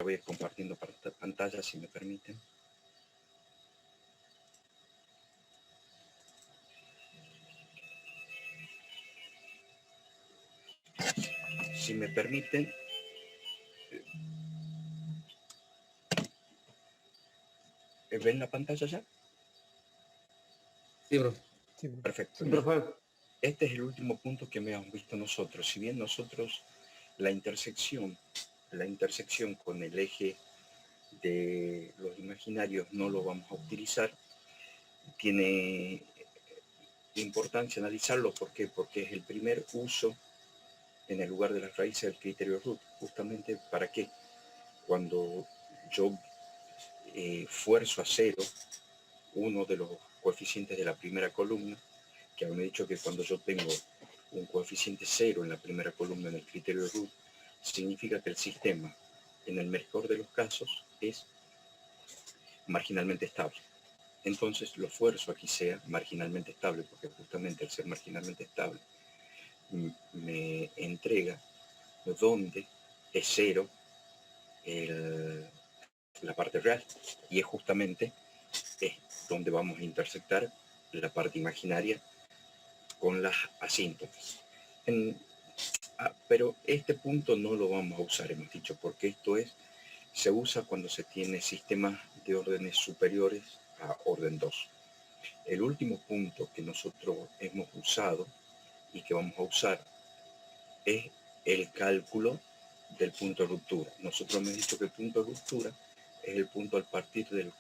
voy compartiendo pantalla, si me permiten. Si me permiten, ¿ven la pantalla ya? Sí, bro. Perfecto. Sí, profe. Este es el último punto que hemos visto nosotros. Si bien nosotros la intersección con el eje de los imaginarios no lo vamos a utilizar, tiene importancia analizarlo. ¿Por qué? Porque es el primer uso en el lugar de las raíces del criterio root. Justamente para qué, cuando yo fuerzo a cero uno de los coeficientes de la primera columna, que me he dicho que cuando yo tengo un coeficiente cero en la primera columna en el criterio de root, significa que el sistema, en el mejor de los casos, es marginalmente estable. Entonces lo fuerzo a que sea marginalmente estable, porque justamente al ser marginalmente estable me entrega donde es cero la parte real, y es justamente donde vamos a intersectar la parte imaginaria con las asíntotas. Pero este punto no lo vamos a usar, hemos dicho, porque esto se usa cuando se tiene sistemas de órdenes superiores a orden 2. El último punto que nosotros hemos usado y que vamos a usar es el cálculo del punto de ruptura. Nosotros hemos dicho que el punto de ruptura es el punto a partir del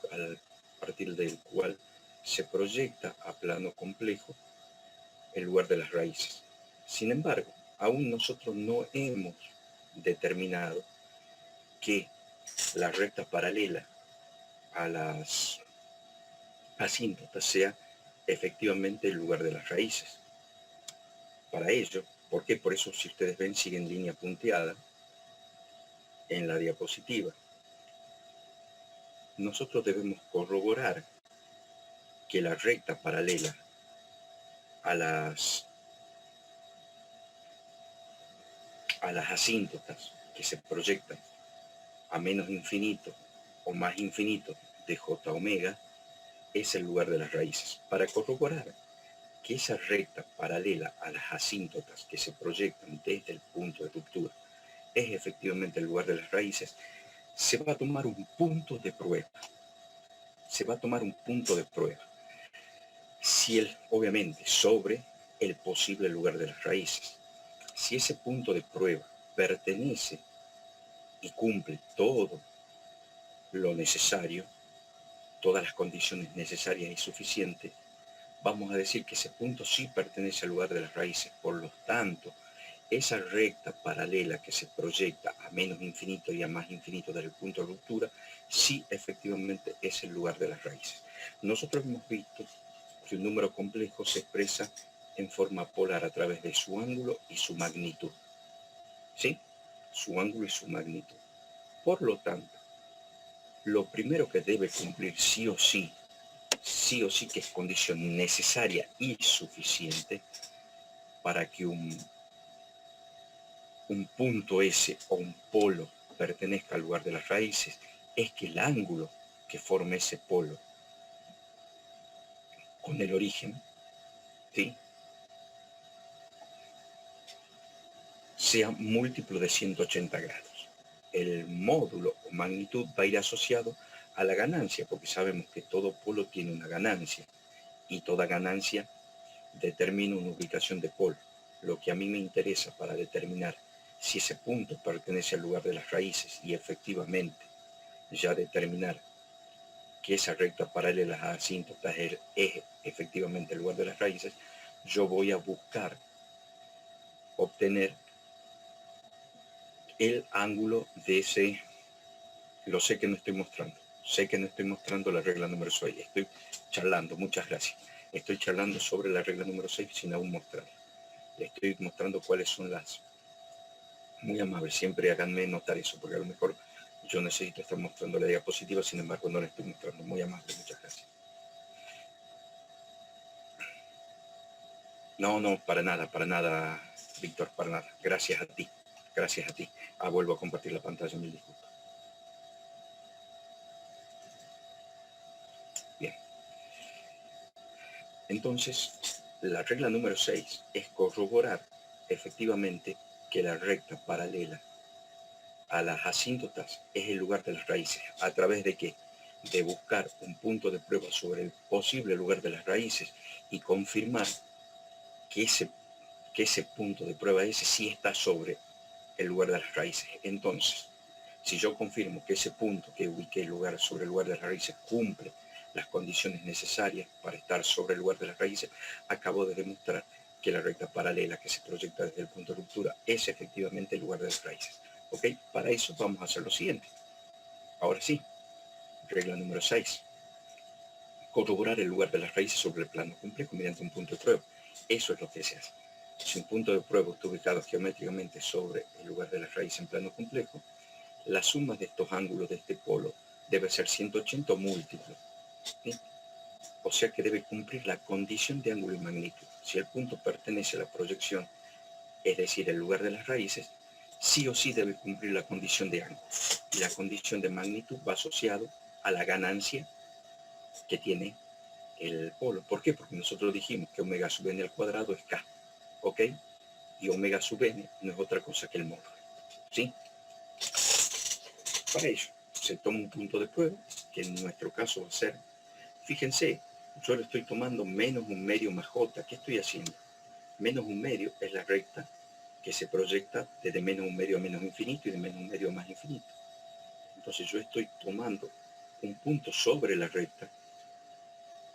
cual se proyecta a plano complejo el lugar de las raíces. Sin embargo, aún nosotros no hemos determinado que la recta paralela a las asíntotas sea efectivamente el lugar de las raíces. Para ello, ¿por qué? Por eso, si ustedes ven, siguen línea punteada en la diapositiva. Nosotros debemos corroborar que la recta paralela a las asíntotas que se proyectan a menos infinito o más infinito de j omega es el lugar de las raíces. Para corroborar que esa recta paralela a las asíntotas que se proyectan desde el punto de ruptura es efectivamente el lugar de las raíces, se va a tomar un punto de prueba. Obviamente, sobre el posible lugar de las raíces. Si ese punto de prueba pertenece y cumple todo lo necesario, todas las condiciones necesarias y suficientes, vamos a decir que ese punto sí pertenece al lugar de las raíces. Por lo tanto, esa recta paralela que se proyecta a menos infinito y a más infinito del punto de ruptura, sí efectivamente es el lugar de las raíces. Nosotros hemos visto que un número complejo se expresa en forma polar a través de su ángulo y su magnitud. ¿Sí? Su ángulo y su magnitud. Por lo tanto, lo primero que debe cumplir sí o sí, que es condición necesaria y suficiente para que un punto S o un polo pertenezca al lugar de las raíces, es que el ángulo que forma ese polo con el origen, ¿sí?, sea múltiplo de 180 grados. El módulo o magnitud va a ir asociado a la ganancia, porque sabemos que todo polo tiene una ganancia y toda ganancia determina una ubicación de polo. Lo que a mí me interesa para determinar si ese punto pertenece al lugar de las raíces y efectivamente ya determinar que esa recta paralela a las asíntotas es efectivamente el lugar de las raíces, yo voy a buscar obtener el ángulo de ese. Lo sé que no estoy mostrando la regla número 6, estoy charlando, muchas gracias. Estoy charlando sobre la regla número 6 sin aún mostrarla. Le estoy mostrando cuáles son las. Muy amable, siempre háganme notar eso, porque a lo mejor yo necesito estar mostrando la diapositiva, sin embargo no la estoy mostrando. Muy amable, muchas gracias. No, para nada, Víctor, para nada. Gracias a ti. Vuelvo a compartir la pantalla, mil disculpas. Entonces, la regla número 6 es corroborar efectivamente que la recta paralela a las asíntotas es el lugar de las raíces. ¿A través de qué? De buscar un punto de prueba sobre el posible lugar de las raíces y confirmar que ese punto de prueba ese sí está sobre el lugar de las raíces. Entonces, si yo confirmo que ese punto que ubiqué sobre el lugar de las raíces cumple las condiciones necesarias para estar sobre el lugar de las raíces, acabo de demostrar que la recta paralela que se proyecta desde el punto de ruptura es efectivamente el lugar de las raíces. ¿Ok? Para eso vamos a hacer lo siguiente. Ahora sí, regla número 6. Corroborar el lugar de las raíces sobre el plano complejo mediante un punto de prueba. Eso es lo que se hace. Si un punto de prueba está ubicado geométricamente sobre el lugar de las raíces en plano complejo, la suma de estos ángulos de este polo debe ser 180 múltiplo. ¿Sí? O sea que debe cumplir la condición de ángulo y magnitud. Si el punto pertenece a la proyección, es decir, el lugar de las raíces, sí o sí debe cumplir la condición de ángulo. Y la condición de magnitud va asociado a la ganancia que tiene el polo. ¿Por qué? Porque nosotros dijimos que omega sub n al cuadrado es k. ¿Ok? Y omega sub n no es otra cosa que el módulo. ¿Sí? Para ello, se toma un punto de prueba, que en nuestro caso va a ser, fíjense, yo le estoy tomando menos un medio más j. ¿Qué estoy haciendo? Menos un medio es la recta que se proyecta desde menos un medio a menos infinito y de menos un medio a más infinito. Entonces yo estoy tomando un punto sobre la recta,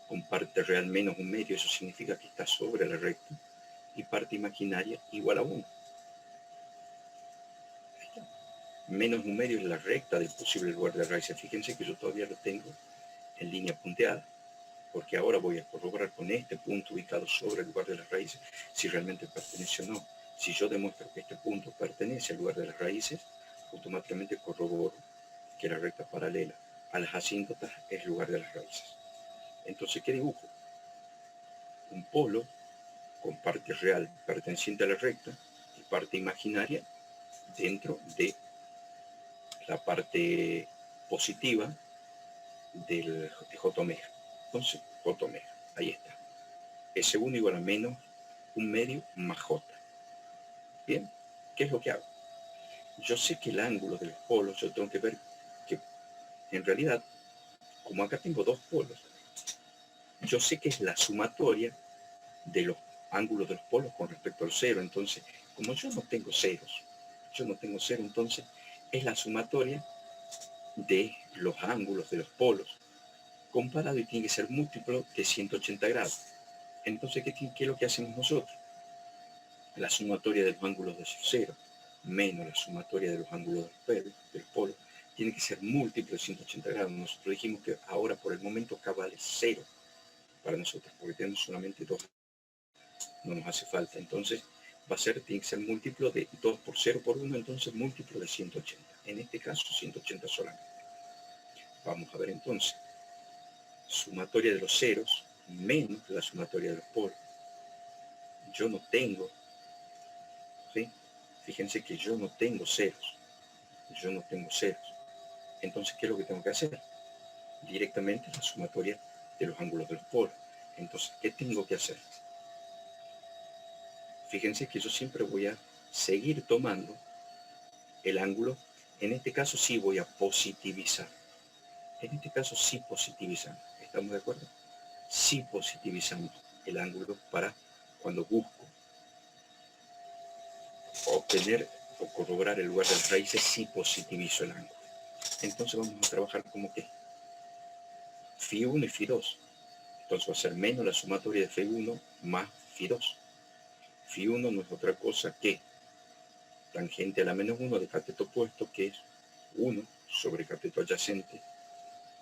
con parte real menos un medio, eso significa que está sobre la recta, y parte imaginaria igual a 1. Menos un medio es la recta del posible lugar de raíces. Fíjense que yo todavía lo tengo en línea punteada, porque ahora voy a corroborar con este punto ubicado sobre el lugar de las raíces si realmente pertenece o no. Si yo demuestro que este punto pertenece al lugar de las raíces, automáticamente corroboro que la recta paralela a las asíntotas es el lugar de las raíces. Entonces, ¿qué dibujo? Un polo con parte real perteneciente a la recta y parte imaginaria dentro de la parte positiva de J omega. Entonces, J omega, ahí está. S1 igual a menos un medio más J. Bien, ¿qué es lo que hago? Yo sé que el ángulo de los polos, yo tengo que ver que en realidad, como acá tengo dos polos, yo sé que es la sumatoria de los ángulos de los polos con respecto al cero. Entonces, como yo no tengo ceros, entonces es la sumatoria de los ángulos de los polos comparado y tiene que ser múltiplo de 180 grados. Entonces, ¿qué es lo que hacemos nosotros? La sumatoria de los ángulos de cero menos la sumatoria de los ángulos del polo tiene que ser múltiplo de 180 grados. Nosotros dijimos que ahora por el momento acá vale 0 para nosotros, porque tenemos solamente 2. No nos hace falta. Entonces tiene que ser múltiplo de 2 por 0 por 1, entonces múltiplo de 180. En este caso 180 solamente. Vamos a ver entonces. Sumatoria de los ceros menos la sumatoria de los polos. Yo no tengo, ¿sí? Fíjense que yo no tengo ceros. Entonces, ¿qué es lo que tengo que hacer? Directamente la sumatoria de los ángulos de los polos. Entonces, ¿qué tengo que hacer? Fíjense que yo siempre voy a seguir tomando el ángulo. En este caso sí voy a positivizar. ¿Estamos de acuerdo? Sí positivizamos el ángulo para cuando busco obtener o corroborar el lugar de las raíces, sí positivizo el ángulo. Entonces vamos a trabajar como que Φ1 y Φ2. Entonces va a ser menos la sumatoria de Φ1 más Φ2. Φ1 no es otra cosa que tangente a la menos 1 de cateto opuesto, que es 1 sobre cateto adyacente,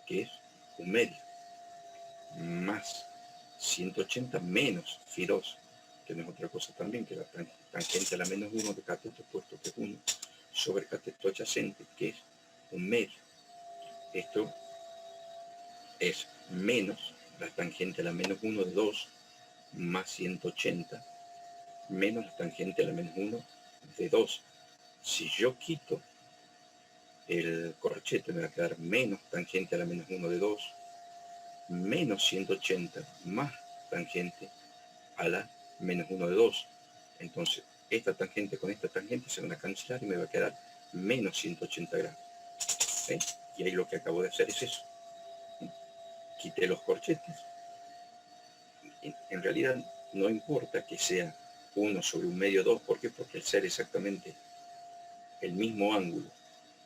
que es un medio, más 180 menos Φ2, que no es otra cosa también que la tangente a la menos 1 de cateto opuesto, que es 1 sobre cateto adyacente, que es un medio. Esto es menos la tangente a la menos 1 de 2 más 180 menos la tangente a la menos 1 de 2. Si yo quito el corchete, me va a quedar menos tangente a la menos 1 de 2 menos 180 más tangente a la menos 1 de 2. Entonces, esta tangente con esta tangente se van a cancelar y me va a quedar menos 180 grados. ¿Sí? Y ahí lo que acabo de hacer es eso. Quité los corchetes. En realidad no importa que sea 1 sobre 1 medio 2. ¿Por qué? Porque al ser exactamente el mismo ángulo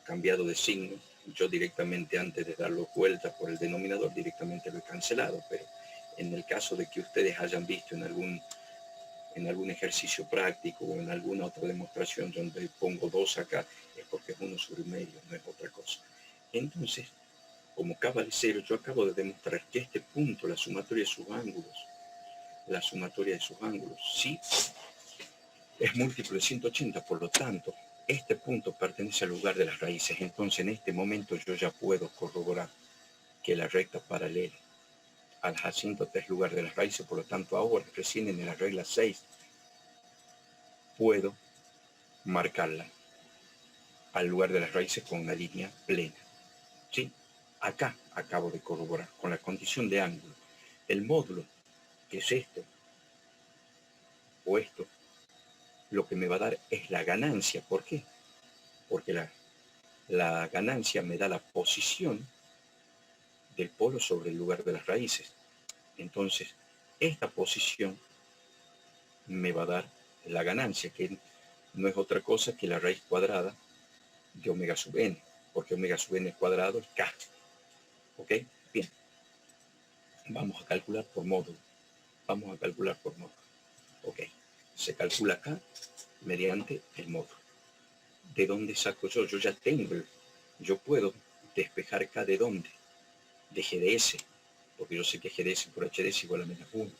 cambiado de signo, yo directamente antes de darlo vuelta por el denominador directamente lo he cancelado. Pero en el caso de que ustedes hayan visto en algún ejercicio práctico o en alguna otra demostración donde pongo 2 acá, es porque es 1 sobre 1 medio, no es otra cosa. Entonces, como k vale 0, yo acabo de demostrar que este punto, la sumatoria de sus ángulos, sí es múltiplo de 180, por lo tanto, este punto pertenece al lugar de las raíces. Entonces, en este momento yo ya puedo corroborar que la recta paralela al asíntota es lugar de las raíces, por lo tanto, ahora, recién en la regla 6, puedo marcarla al lugar de las raíces con una línea plena. ¿Sí? Acá acabo de corroborar con la condición de ángulo. El módulo, que es esto, o esto, lo que me va a dar es la ganancia. ¿Por qué? Porque la ganancia me da la posición del polo sobre el lugar de las raíces. Entonces, esta posición me va a dar la ganancia, que no es otra cosa que la raíz cuadrada de omega sub n, porque omega sub n cuadrado es k. ¿Ok? Bien. Vamos a calcular por módulo. Ok. Se calcula acá mediante el módulo. ¿De dónde saco yo? Yo ya tengo, yo puedo despejar k de dónde. De GDS, porque yo sé que GDS por HDS igual a menos 1.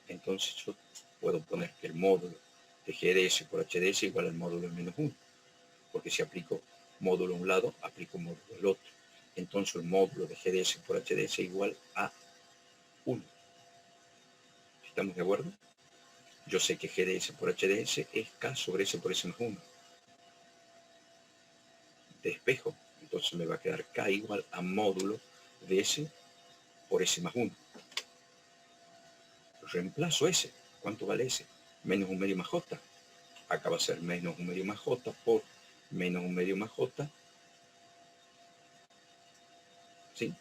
Entonces yo puedo poner que el módulo de GDS por HDS igual al módulo de menos 1. Porque si aplico módulo a un lado, aplico módulo al otro. Entonces el módulo de GDS por HDS igual a 1. ¿Estamos de acuerdo? Yo sé que GDS por HDS es K sobre S por S más 1. Despejo, entonces me va a quedar K igual a módulo de S por S más 1. Reemplazo S. ¿Cuánto vale S? Menos 1 medio más J. Acá va a ser menos 1 medio más J por menos 1 medio más J. ¿Sí?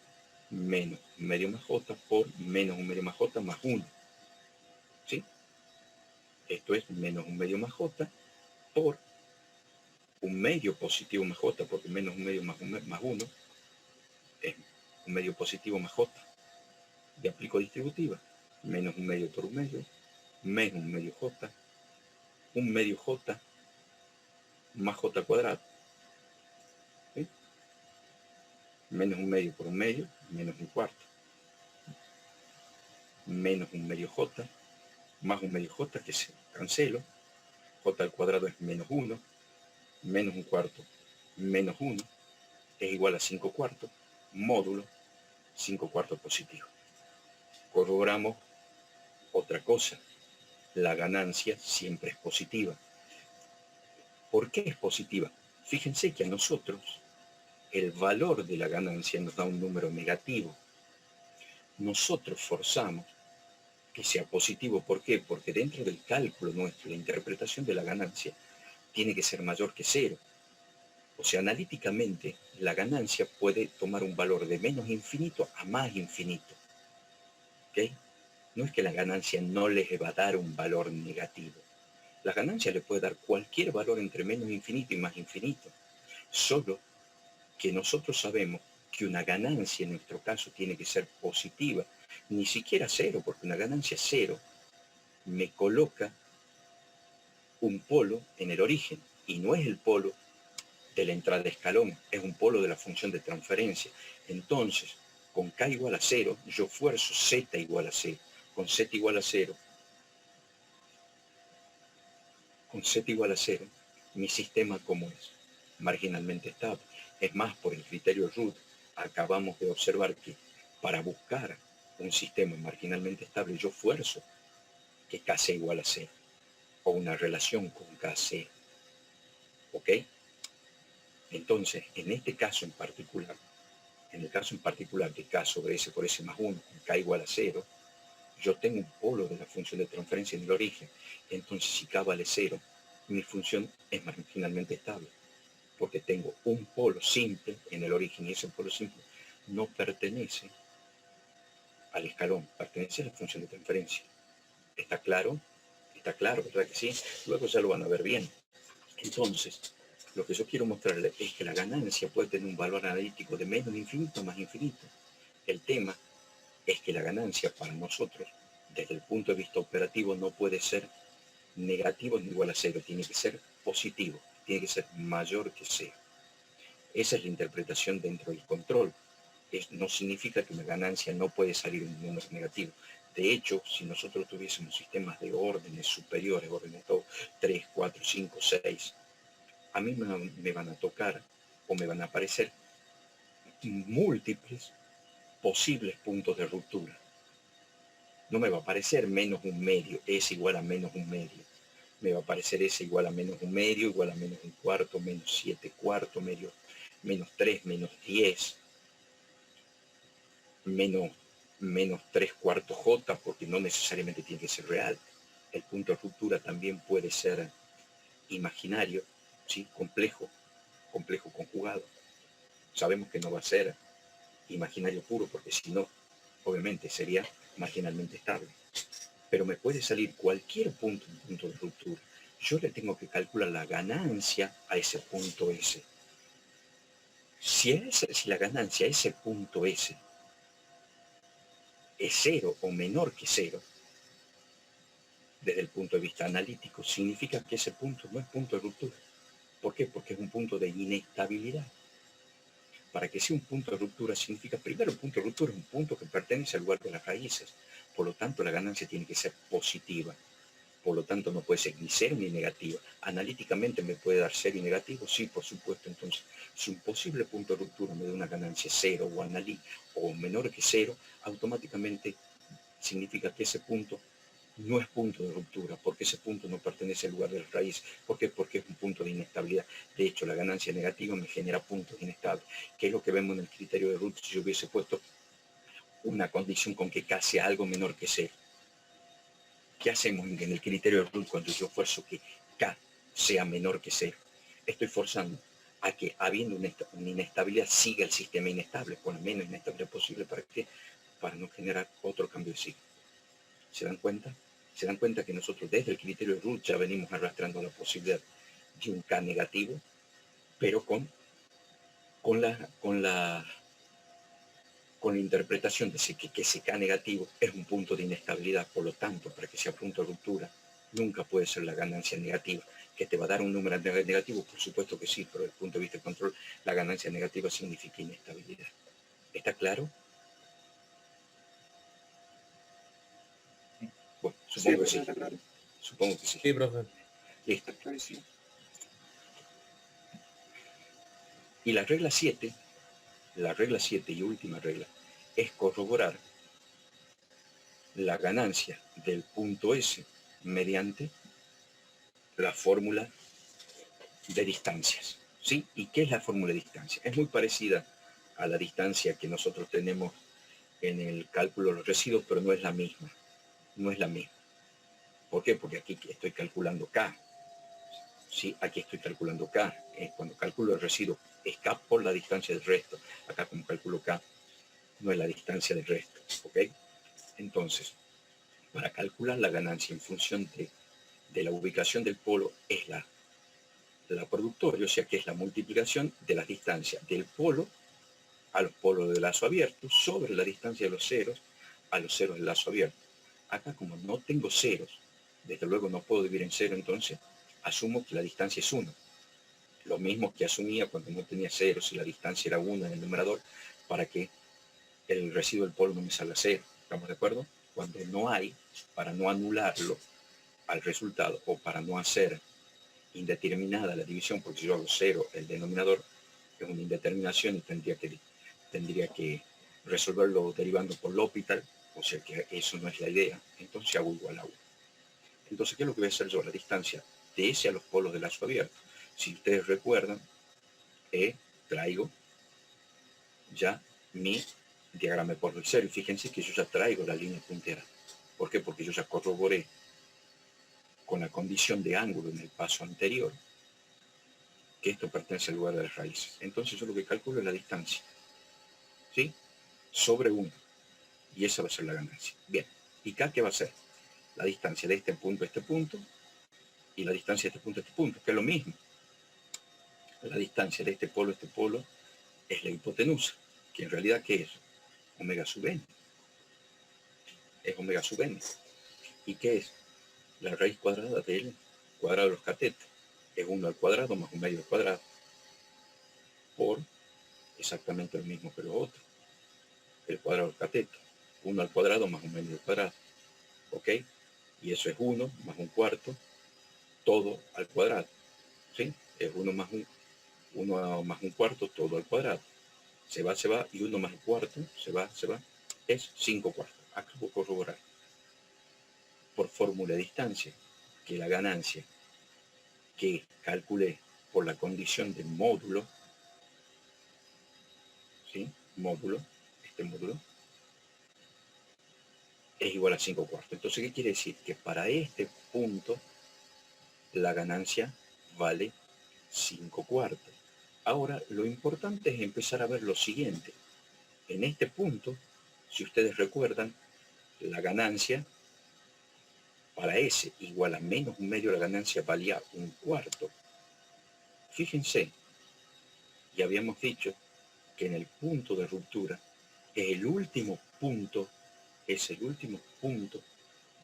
Menos 1 medio más J por menos 1 medio más J más 1. ¿Sí? Esto es menos 1 medio más J por 1 medio positivo más J, porque menos 1 medio más 1 es 1 medio positivo más J. Y aplico distributiva. Menos 1 medio por 1 medio, menos 1 medio J, 1 medio J más J cuadrado. ¿Sí? Menos 1 medio por 1 medio, menos 1 cuarto. Menos 1 medio J más 1 medio J, que se cancelo. J al cuadrado es menos 1, menos 1 cuarto, menos 1, es igual a 5 cuartos, módulo 5 cuartos positivo. Corroboramos otra cosa. La ganancia siempre es positiva. ¿Por qué es positiva? Fíjense que a nosotros el valor de la ganancia nos da un número negativo. Nosotros forzamos que sea positivo. ¿Por qué? Porque dentro del cálculo nuestro, la interpretación de la ganancia tiene que ser mayor que 0. O sea, analíticamente, la ganancia puede tomar un valor de menos infinito a más infinito. ¿Ok? No es que la ganancia no les va a dar un valor negativo. La ganancia le puede dar cualquier valor entre menos infinito y más infinito. Solo que nosotros sabemos que una ganancia en nuestro caso tiene que ser positiva. Ni siquiera 0, porque una ganancia 0 me coloca un polo en el origen. Y no es el polo de la entrada de escalón, es un polo de la función de transferencia. Entonces, con k igual a 0, yo fuerzo z igual a 0. Con z igual a 0, mi sistema, ¿cómo es? Marginalmente estable. Es más, por el criterio Root, acabamos de observar que para buscar un sistema marginalmente estable, yo fuerzo que k sea igual a 0, o una relación con k sea. ¿Ok? Entonces, en este caso en particular, de k sobre s por s más 1, con k igual a 0, yo tengo un polo de la función de transferencia en el origen. Entonces, si K vale 0, mi función es marginalmente estable, porque tengo un polo simple en el origen y ese polo simple no pertenece al escalón, pertenece a la función de transferencia. ¿Está claro? Está claro, ¿verdad que sí? Luego ya lo van a ver bien. Entonces, lo que yo quiero mostrarles es que la ganancia puede tener un valor analítico de menos infinito a más infinito. El tema es que la ganancia para nosotros, desde el punto de vista operativo, no puede ser negativo ni igual a 0, tiene que ser positivo, tiene que ser mayor que 0. Esa es la interpretación dentro del control. No significa que una ganancia no puede salir un número negativo. De hecho, si nosotros tuviésemos sistemas de órdenes superiores, órdenes 2, 3, 4, 5, 6, a mí me van a tocar o me van a aparecer múltiples posibles puntos de ruptura. No me va a aparecer menos un medio, es igual a menos un medio. Me va a aparecer S igual a menos un medio, igual a menos un cuarto, menos 7 cuartos, menos 3, menos 10, menos 3 cuartos J, porque no necesariamente tiene que ser real. El punto de ruptura también puede ser imaginario, ¿sí? Complejo conjugado. Sabemos que no va a ser imaginario puro, porque si no, obviamente sería marginalmente estable. Pero me puede salir cualquier punto de ruptura. Yo le tengo que calcular la ganancia a ese punto S. Si la ganancia a ese punto S es 0 o menor que 0, desde el punto de vista analítico, significa que ese punto no es punto de ruptura. ¿Por qué? Porque es un punto de inestabilidad. Para que sea un punto de ruptura significa, primero, un punto de ruptura es un punto que pertenece al lugar de las raíces. Por lo tanto, la ganancia tiene que ser positiva. Por lo tanto, no puede ser ni cero ni negativa. Analíticamente me puede dar cero y negativo, sí, por supuesto. Entonces, si un posible punto de ruptura me da una ganancia cero o menor que cero, automáticamente significa que ese punto no es punto de ruptura, porque ese punto no pertenece al lugar de la raíz. ¿Por qué? Porque es un punto de inestabilidad. De hecho, la ganancia negativa me genera puntos inestables, que es lo que vemos en el criterio de Root si yo hubiese puesto una condición con que K sea algo menor que cero. ¿Qué hacemos en el criterio de Root cuando yo esfuerzo que K sea menor que cero? Estoy forzando a que, habiendo una inestabilidad, siga el sistema inestable, con la menos inestabilidad posible. ¿Para qué? Para no generar otro cambio de signo. ¿Se dan cuenta? Se dan cuenta que nosotros desde el criterio de Root ya venimos arrastrando la posibilidad de un K negativo, pero con la interpretación de que ese K negativo es un punto de inestabilidad. Por lo tanto, para que sea punto de ruptura, nunca puede ser la ganancia negativa. ¿Que te va a dar un número negativo? Por supuesto que sí, pero desde el punto de vista de control, la ganancia negativa significa inestabilidad. ¿Está claro? Bueno, supongo que sí. Claro. Supongo que sí. Sí, profe. Listo. Y la regla 7 y última regla, es corroborar la ganancia del punto S mediante la fórmula de distancias. ¿Sí? ¿Y qué es la fórmula de distancia? Es muy parecida a la distancia que nosotros tenemos en el cálculo de los residuos, pero no es la misma. No es la misma. ¿Por qué? Porque aquí estoy calculando K. ¿Sí? Aquí estoy calculando K. Cuando calculo el residuo es K por la distancia del resto. Acá como calculo K, no es la distancia del resto. ¿Ok? Entonces, para calcular la ganancia en función de la ubicación del polo es la productoria, o sea que es la multiplicación de las distancias del polo a los polos del lazo abierto sobre la distancia de los ceros a los ceros del lazo abierto. Acá como no tengo ceros, desde luego no puedo dividir en cero, entonces asumo que la distancia es 1. Lo mismo que asumía cuando no tenía ceros y la distancia era 1 en el numerador, para que el residuo del polo no me salga 0. ¿Estamos de acuerdo? Cuando no hay, para no anularlo al resultado o para no hacer indeterminada la división, porque si yo hago 0, el denominador es una indeterminación y tendría que resolverlo derivando por L'Hopital, o sea que eso no es la idea. Entonces hago igual a 1. Entonces, ¿qué es lo que voy a hacer yo? La distancia de S a los polos del lazo abierto. Si ustedes recuerdan, traigo ya mi diagrama de Poisson y fíjense que yo ya traigo la línea puntera. ¿Por qué? Porque yo ya corroboré con la condición de ángulo en el paso anterior que esto pertenece al lugar de las raíces. Entonces yo lo que calculo es la distancia, ¿sí? Sobre 1. Y esa va a ser la ganancia. Bien. ¿Y K qué va a ser? La distancia de este punto a este punto y la distancia de este punto a este punto, que es lo mismo. La distancia de este polo a este polo es la hipotenusa, que en realidad, ¿qué es? Omega sub n. Es omega sub n. ¿Y qué es? La raíz cuadrada del cuadrado de los catetos. Es 1 al cuadrado más 1 medio al cuadrado. Por exactamente lo mismo que lo otro. El cuadrado del cateto. 1 al cuadrado más 1 medio al cuadrado. ¿Ok? Y eso es 1 más 1/4, todo al cuadrado. ¿Sí? Es 1 más 1/4, todo al cuadrado. Se va, y 1 más 1/4, se va. Es 5/4. Acabo de corroborar por fórmula de distancia que la ganancia que calculé por la condición de módulo, ¿sí? Módulo, este módulo, es igual a 5/4. Entonces, ¿qué quiere decir? Que para este punto la ganancia vale 5/4. Ahora, lo importante es empezar a ver lo siguiente. En este punto, si ustedes recuerdan, la ganancia para S igual a menos 1 medio, la ganancia valía 1/4. Fíjense, ya habíamos dicho que en el punto de ruptura es el último punto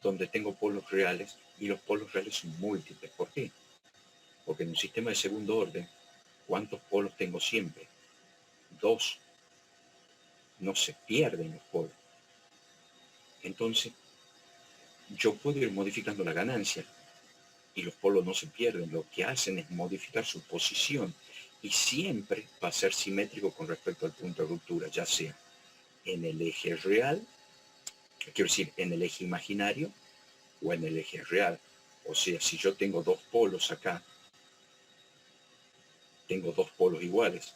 donde tengo polos reales, y los polos reales son múltiples. ¿Por qué? Porque en un sistema de segundo orden, ¿cuántos polos tengo siempre? 2. No se pierden los polos. Entonces, yo puedo ir modificando la ganancia y los polos no se pierden. Lo que hacen es modificar su posición y siempre va a ser simétrico con respecto al punto de ruptura, ya sea en el eje real, quiero decir, en el eje imaginario o en el eje real. O sea, si yo tengo 2 polos acá, tengo 2 polos iguales.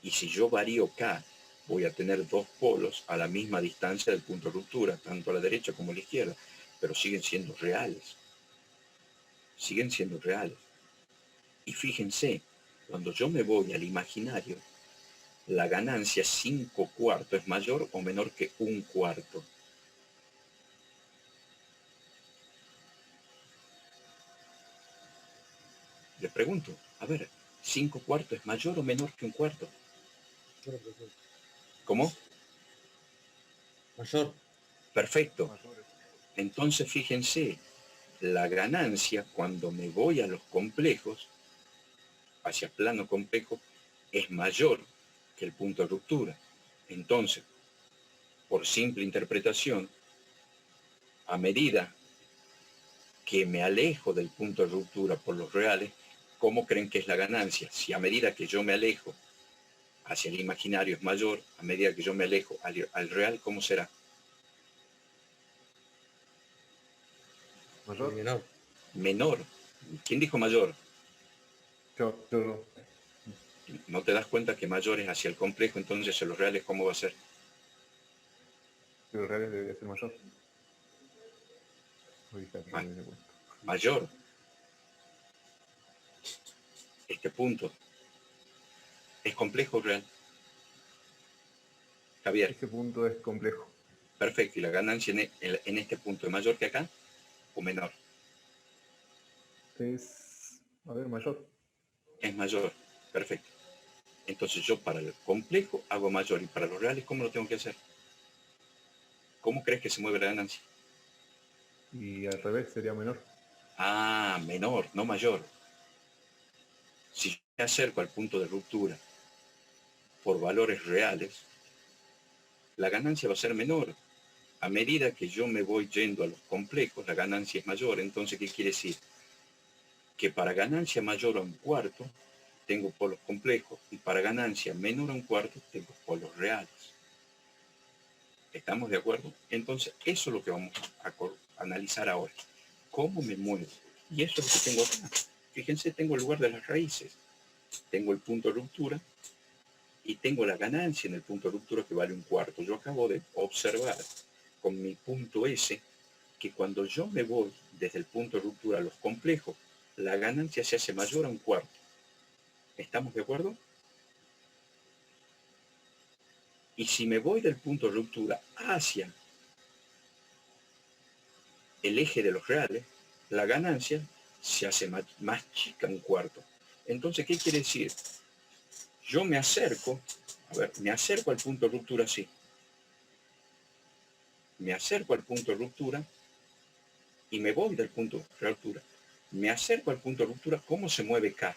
Y si yo varío K, voy a tener 2 polos a la misma distancia del punto de ruptura, tanto a la derecha como a la izquierda, pero siguen siendo reales. Siguen siendo reales. Y fíjense, cuando yo me voy al imaginario, la ganancia 5/4 es mayor o menor que 1/4. Les pregunto, a ver, 5/4 es mayor o menor que 1/4. ¿Cómo? Mayor. Perfecto. Entonces fíjense, la ganancia cuando me voy a los complejos, hacia plano complejo, es mayor que el punto de ruptura. Entonces, por simple interpretación, a medida que me alejo del punto de ruptura por los reales, ¿cómo creen que es la ganancia? Si a medida que yo me alejo hacia el imaginario es mayor, a medida que yo me alejo al real, ¿cómo será? Mayor. Menor. Menor. ¿Quién dijo mayor? Yo. ¿No te das cuenta que mayor es hacia el complejo? Entonces en los reales, ¿cómo va a ser? Los reales debería ser mayor. Mayor. Este punto es complejo o real. Javier. Este punto es complejo. Perfecto. ¿Y la ganancia en este punto es mayor que acá o menor? Es, a ver, mayor. Es mayor. Perfecto. Entonces yo para el complejo hago mayor, y para los reales, ¿cómo lo tengo que hacer? ¿Cómo crees que se mueve la ganancia? Y al revés sería menor. Ah, menor, no mayor. Si yo me acerco al punto de ruptura por valores reales, la ganancia va a ser menor. A medida que yo me voy yendo a los complejos, la ganancia es mayor. Entonces, ¿qué quiere decir? Que para ganancia mayor a 1/4 tengo polos complejos, y para ganancia menor a 1/4 tengo polos reales. ¿Estamos de acuerdo? Entonces, eso es lo que vamos a analizar ahora. ¿Cómo me muevo? Y eso es lo que tengo acá. Fíjense, tengo el lugar de las raíces. Tengo el punto de ruptura y tengo la ganancia en el punto de ruptura que vale 1/4. Yo acabo de observar con mi punto S que cuando yo me voy desde el punto de ruptura a los complejos, la ganancia se hace mayor a un cuarto. ¿Estamos de acuerdo? Y si me voy del punto de ruptura hacia el eje de los reales, la ganancia se hace más chica, un cuarto. Entonces, ¿qué quiere decir? Yo me acerco, me acerco al punto de ruptura así. Me acerco al punto de ruptura y me voy del punto de ruptura. Me acerco al punto de ruptura, ¿cómo se mueve K?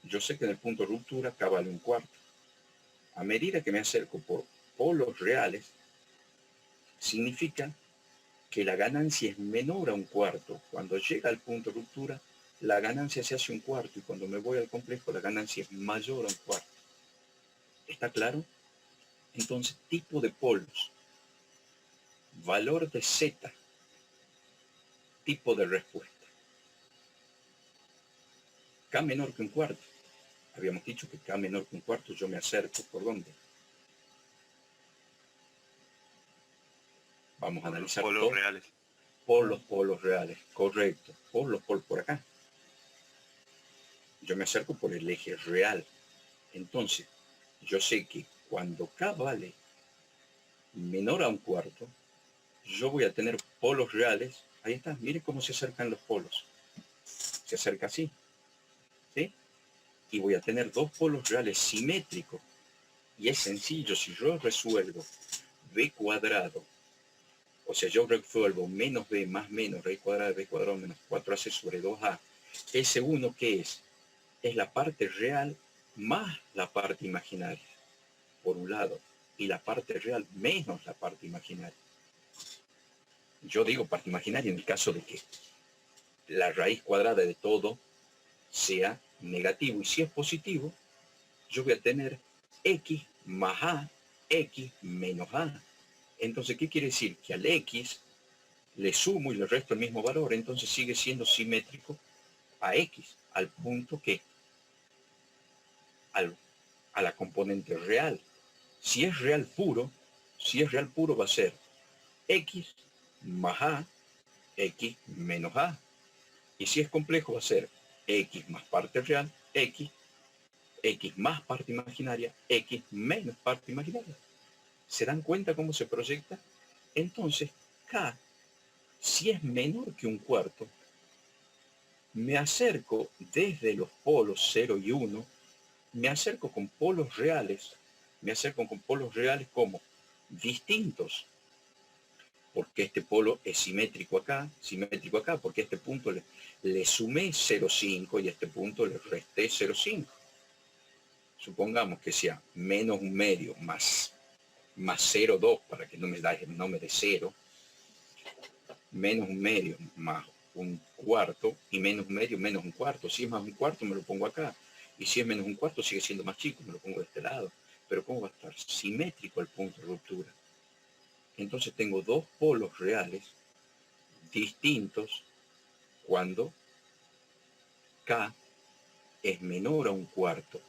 Yo sé que en el punto de ruptura K vale un cuarto. A medida que me acerco por polos reales, significa que la ganancia es menor a un cuarto. Cuando llega al punto de ruptura, la ganancia se hace un cuarto y cuando me voy al complejo, la ganancia es mayor a un cuarto. ¿Está claro? Entonces, tipo de polos, valor de Z, tipo de respuesta. K menor que un cuarto. Habíamos dicho que K menor que un cuarto, yo me acerco, ¿por dónde? Vamos a analizar polos todo. reales. Por los polos reales, correcto. Por los polos por acá. Yo me acerco por el eje real. Entonces, yo sé que cuando K vale menor a un cuarto, yo voy a tener polos reales. Ahí está, mire cómo se acercan los polos. Se acerca así. ¿Sí? Y voy a tener dos polos reales simétricos. Y es sencillo, si yo resuelvo b cuadrado, o sea, yo resuelvo menos b más menos raíz cuadrada de b cuadrado menos 4ac sobre 2a. S1, ¿qué es? Es la parte real más la parte imaginaria, por un lado, y la parte real menos la parte imaginaria. Yo digo parte imaginaria en el caso de que la raíz cuadrada de todo sea negativo, y si es positivo, yo voy a tener x más a, x menos a. Entonces, ¿qué quiere decir? Que al x le sumo y le resto el mismo valor, entonces sigue siendo simétrico a x, al punto que, a la componente real. Si es real puro va a ser x más a, x menos a. Y si es complejo va a ser x más parte real, x más parte imaginaria, x menos parte imaginaria. ¿Se dan cuenta cómo se proyecta? Entonces, K, si es menor que un cuarto, me acerco desde los polos 0 y 1, me acerco con polos reales, como distintos, porque este polo es simétrico acá, porque este punto le sumé 0,5 y a este punto le resté 0,5. Supongamos que sea menos un medio más 0,2 para que no me dé 0, menos un medio más un cuarto y menos un medio menos un cuarto. Si es más un cuarto me lo pongo acá, y si es menos un cuarto sigue siendo más chico, me lo pongo de este lado. Pero ¿cómo va a estar simétrico el punto de ruptura? Entonces tengo dos polos reales distintos cuando K es menor a un cuarto.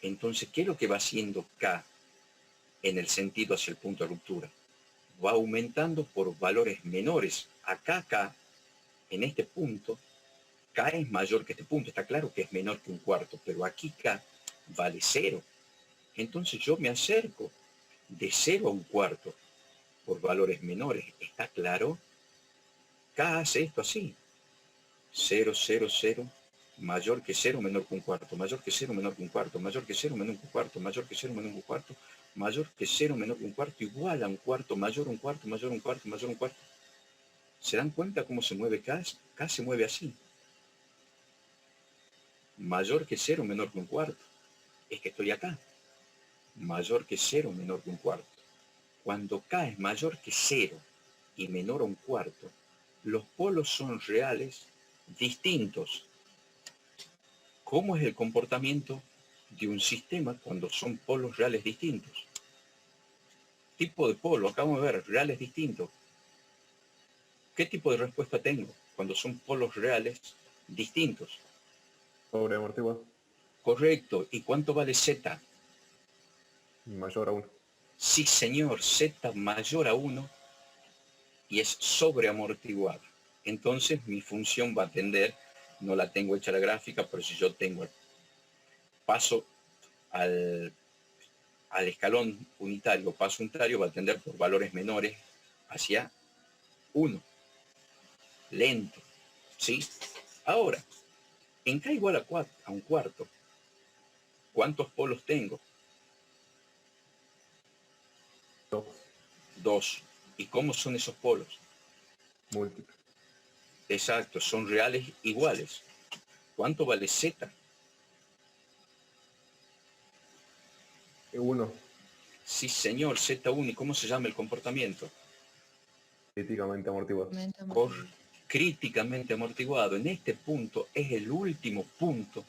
Entonces, ¿qué es lo que va haciendo K en el sentido hacia el punto de ruptura? Va aumentando por valores menores. Acá K, en este punto, K es mayor que este punto. Está claro que es menor que un cuarto, pero aquí K vale 0. Entonces yo me acerco de 0 a un cuarto por valores menores. ¿Está claro? K hace esto así. 0, 0, 0, mayor que 0, menor que un cuarto, mayor que 0, menor que un cuarto, mayor que 0, menor que un cuarto, mayor que 0, menor que un cuarto, mayor que 0, menor que un cuarto, igual a un cuarto, mayor un cuarto, mayor un cuarto, mayor un cuarto. ¿Se dan cuenta cómo se mueve K? K se mueve así. Mayor que 0, menor que un cuarto. Es que estoy acá. Mayor que 0, menor que un cuarto. Cuando K es mayor que 0 y menor a un cuarto, los polos son reales distintos. ¿Cómo es el comportamiento de un sistema cuando son polos reales distintos? Tipo de polo, acabamos de ver, reales distintos. ¿Qué tipo de respuesta tengo cuando son polos reales distintos? Sobre amortiguado. Correcto. ¿Y cuánto vale Z? Mayor a 1. Sí, señor, Z mayor a 1 y es sobreamortiguada. Entonces mi función va a tender, no la tengo hecha la gráfica, pero si yo tengo el paso al escalón unitario, paso unitario, va a tender por valores menores hacia 1, lento, ¿sí? Ahora, en K igual a un cuarto, ¿cuántos polos tengo? 2. 2. ¿Y cómo son esos polos? Múltiples. Exacto, son reales iguales. ¿Cuánto vale Z? 1. Sí, señor, Z1. ¿Y cómo se llama el comportamiento? Críticamente amortiguado. Críticamente amortiguado. En este punto es el último punto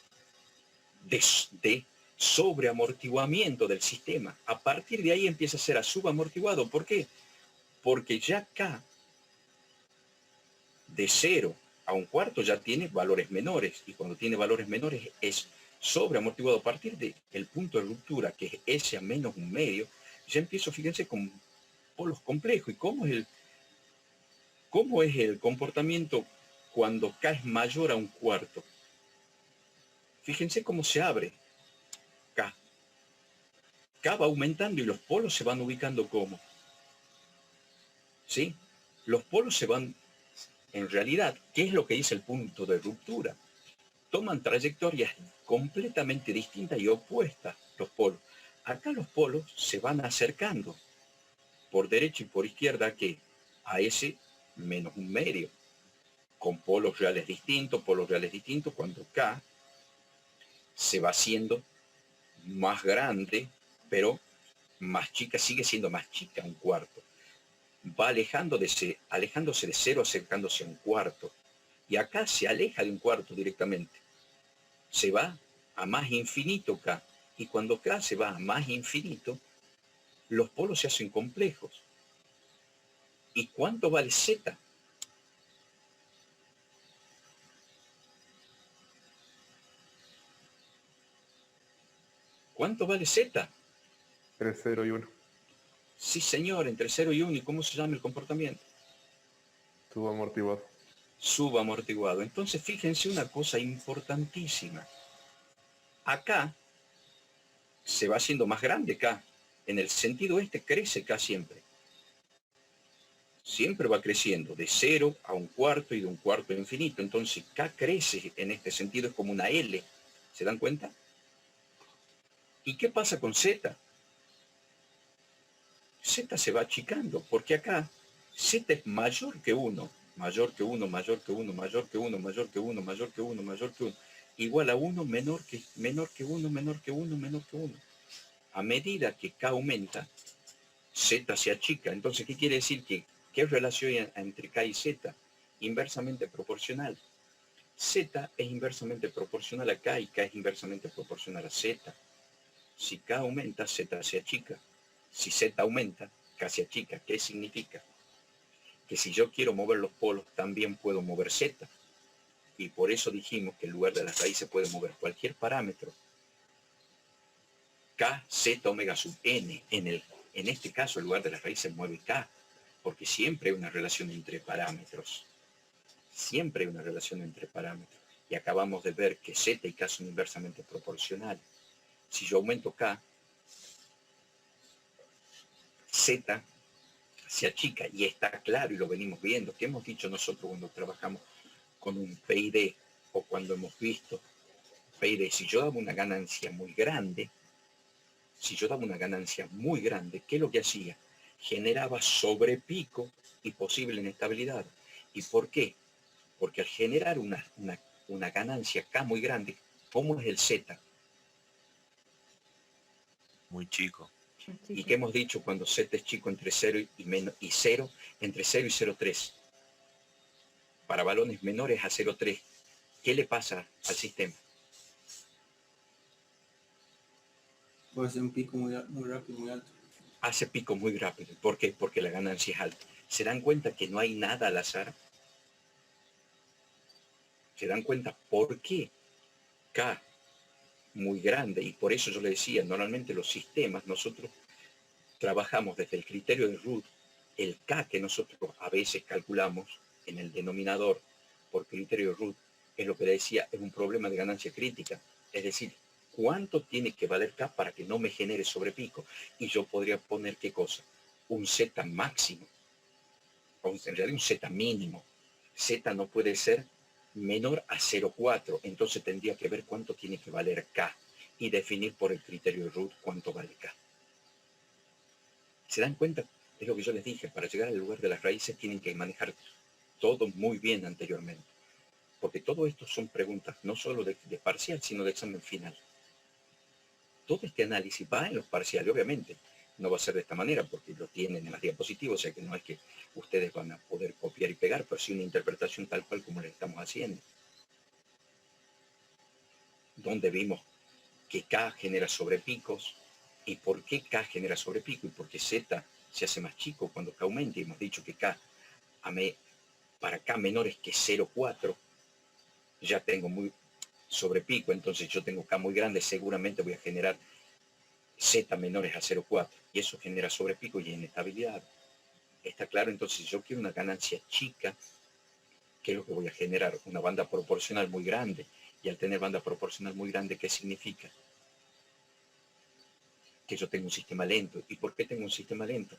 de sobreamortiguamiento del sistema. A partir de ahí empieza a ser a subamortiguado. ¿Por qué? Porque ya K de 0 a un cuarto ya tiene valores menores, y cuando tiene valores menores es sobreamortiguado. A partir del punto de ruptura, que es S a menos un medio, ya empiezo, fíjense, con polos complejos. ¿Y cómo es el comportamiento cuando K es mayor a un cuarto? Fíjense cómo se abre K. K va aumentando y los polos se van ubicando como, ¿sí? Los polos se van, en realidad, ¿qué es lo que dice el punto de ruptura? Toman trayectorias completamente distintas y opuestas los polos. Acá los polos se van acercando por derecha y por izquierda, que a S menos un medio, con polos reales distintos, cuando K se va haciendo más grande, pero más chica, sigue siendo más chica, un cuarto. Va alejándose de 0, acercándose a un cuarto. Y acá se aleja de un cuarto directamente. Se va a más infinito K. Y cuando K se va a más infinito, los polos se hacen complejos. ¿Y cuánto vale Z? ¿Cuánto vale Z? Entre 0 y 1. Sí, señor, entre 0 y 1. ¿Y cómo se llama el comportamiento? Subamortiguado. Subamortiguado. Entonces, fíjense una cosa importantísima. Acá se va haciendo más grande K. En el sentido este crece K siempre. Siempre va creciendo de 0 a un cuarto y de un cuarto a infinito. Entonces K crece en este sentido, es como una L. ¿Se dan cuenta? ¿Y qué pasa con Z? Z se va achicando, porque acá Z es mayor que 1, mayor que 1, mayor que 1, mayor que 1, mayor que 1, mayor que 1, mayor que 1, igual a 1, menor que 1, menor que 1, menor que 1. A medida que K aumenta, Z se achica. Entonces, ¿qué quiere decir? ¿Qué relación hay entre K y Z? Inversamente proporcional. Z es inversamente proporcional a K y K es inversamente proporcional a Z. Si K aumenta, Z se achica. Si Z aumenta, K se achica. ¿Qué significa? Que si yo quiero mover los polos, también puedo mover Z. Y por eso dijimos que en lugar de las raíces puede mover cualquier parámetro. K, Z, omega sub n. En este caso, en lugar de las raíces, mueve K. Porque siempre hay una relación entre parámetros. Siempre hay una relación entre parámetros. Y acabamos de ver que Z y K son inversamente proporcionales. Si yo aumento K, Z se achica, y está claro, y lo venimos viendo. ¿Qué hemos dicho nosotros cuando trabajamos con un PID o cuando hemos visto PID? Si yo daba una ganancia muy grande, ¿qué es lo que hacía? Generaba sobrepico y posible inestabilidad. ¿Y por qué? Porque al generar una ganancia K muy grande, ¿cómo es el Z? Muy chico. ¿Y qué hemos dicho cuando Z es chico entre 0 y 0? Entre 0 y 0,3. Para balones menores a 0,3. ¿Qué le pasa al sistema? Puede ser un pico muy rápido, muy alto. Hace pico muy rápido. ¿Por qué? Porque la ganancia es alta. ¿Se dan cuenta que no hay nada al azar? ¿Se dan cuenta por qué K muy grande? Y por eso yo le decía, normalmente los sistemas, nosotros trabajamos desde el criterio de Root el K que nosotros a veces calculamos en el denominador por criterio root, es lo que le decía, es un problema de ganancia crítica. Es decir, ¿cuánto tiene que valer K para que no me genere sobrepico? Y yo podría poner, ¿qué cosa? Un Z máximo, o en realidad un Z mínimo. Z no puede ser menor a 0,4, entonces tendría que ver cuánto tiene que valer K y definir por el criterio root cuánto vale K. ¿Se dan cuenta? Es lo que yo les dije, para llegar al lugar de las raíces tienen que manejar todo muy bien anteriormente, porque todo esto son preguntas no solo de parcial, sino de examen final. Todo este análisis va en los parciales, obviamente. No va a ser de esta manera porque lo tienen en las diapositivas, o sea que no es que ustedes van a poder copiar y pegar, pero sí una interpretación tal cual como la estamos haciendo. Donde vimos que K genera sobrepicos y por qué K genera sobrepico y por qué Z se hace más chico cuando K aumenta. Y hemos dicho que K, para K menores que 0,4, ya tengo muy sobrepico, entonces yo tengo K muy grande, seguramente voy a generar Z menores a 0,4 y eso genera sobrepico y inestabilidad. ¿Está claro? Entonces, si yo quiero una ganancia chica, ¿qué es lo que voy a generar? Una banda proporcional muy grande. Y al tener banda proporcional muy grande, ¿qué significa? Que yo tengo un sistema lento. ¿Y por qué tengo un sistema lento?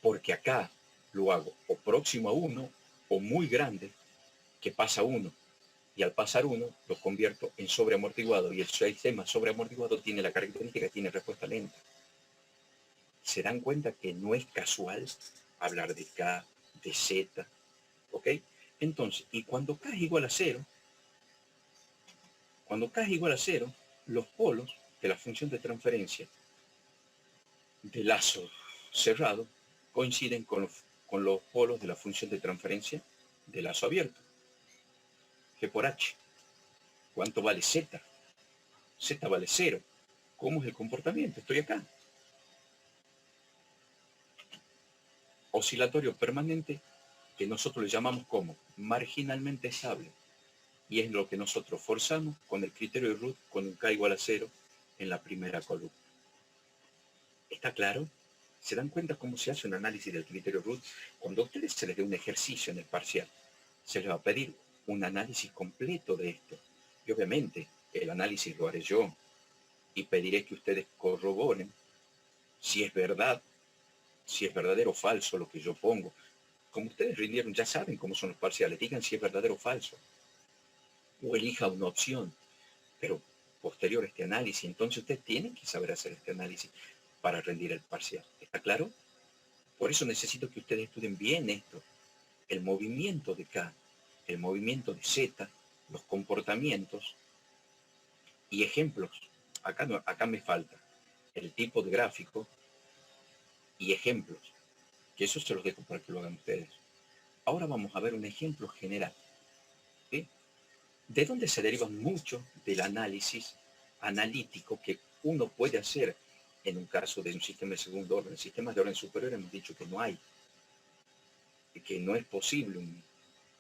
Porque acá lo hago o próximo a 1 o muy grande, que pasa 1. Y al pasar 1, lo convierto en sobreamortiguado. Y el sistema sobreamortiguado tiene la característica que tiene respuesta lenta. Se dan cuenta que no es casual hablar de K, de Z, ¿ok? Entonces, y cuando K es igual a 0, los polos de la función de transferencia de lazo cerrado coinciden con los polos de la función de transferencia de lazo abierto. G por H. ¿Cuánto vale Z? Z vale 0. ¿Cómo es el comportamiento? Estoy acá. Oscilatorio permanente, que nosotros le llamamos como marginalmente estable. Y es lo que nosotros forzamos con el criterio de root con un K igual a 0 en la primera columna. ¿Está claro? ¿Se dan cuenta cómo se hace un análisis del criterio root? Cuando a ustedes se les dé un ejercicio en el parcial, se les va a pedir un análisis completo de esto. Y obviamente el análisis lo haré yo y pediré que ustedes corroboren si es verdad, si es verdadero o falso lo que yo pongo. Como ustedes rindieron, ya saben cómo son los parciales. Digan si es verdadero o falso. O elija una opción. Pero posterior a este análisis, entonces ustedes tienen que saber hacer este análisis para rendir el parcial. ¿Está claro? Por eso necesito que ustedes estudien bien esto. El movimiento de K, el movimiento de Z, los comportamientos y ejemplos. Acá me falta el tipo de gráfico y ejemplos, que eso se los dejo para que lo hagan ustedes. Ahora vamos a ver un ejemplo general. ¿Sí? De dónde se derivan mucho del análisis analítico que uno puede hacer en un caso de un sistema de segundo orden. En sistemas de orden superior hemos dicho que no hay, que no es posible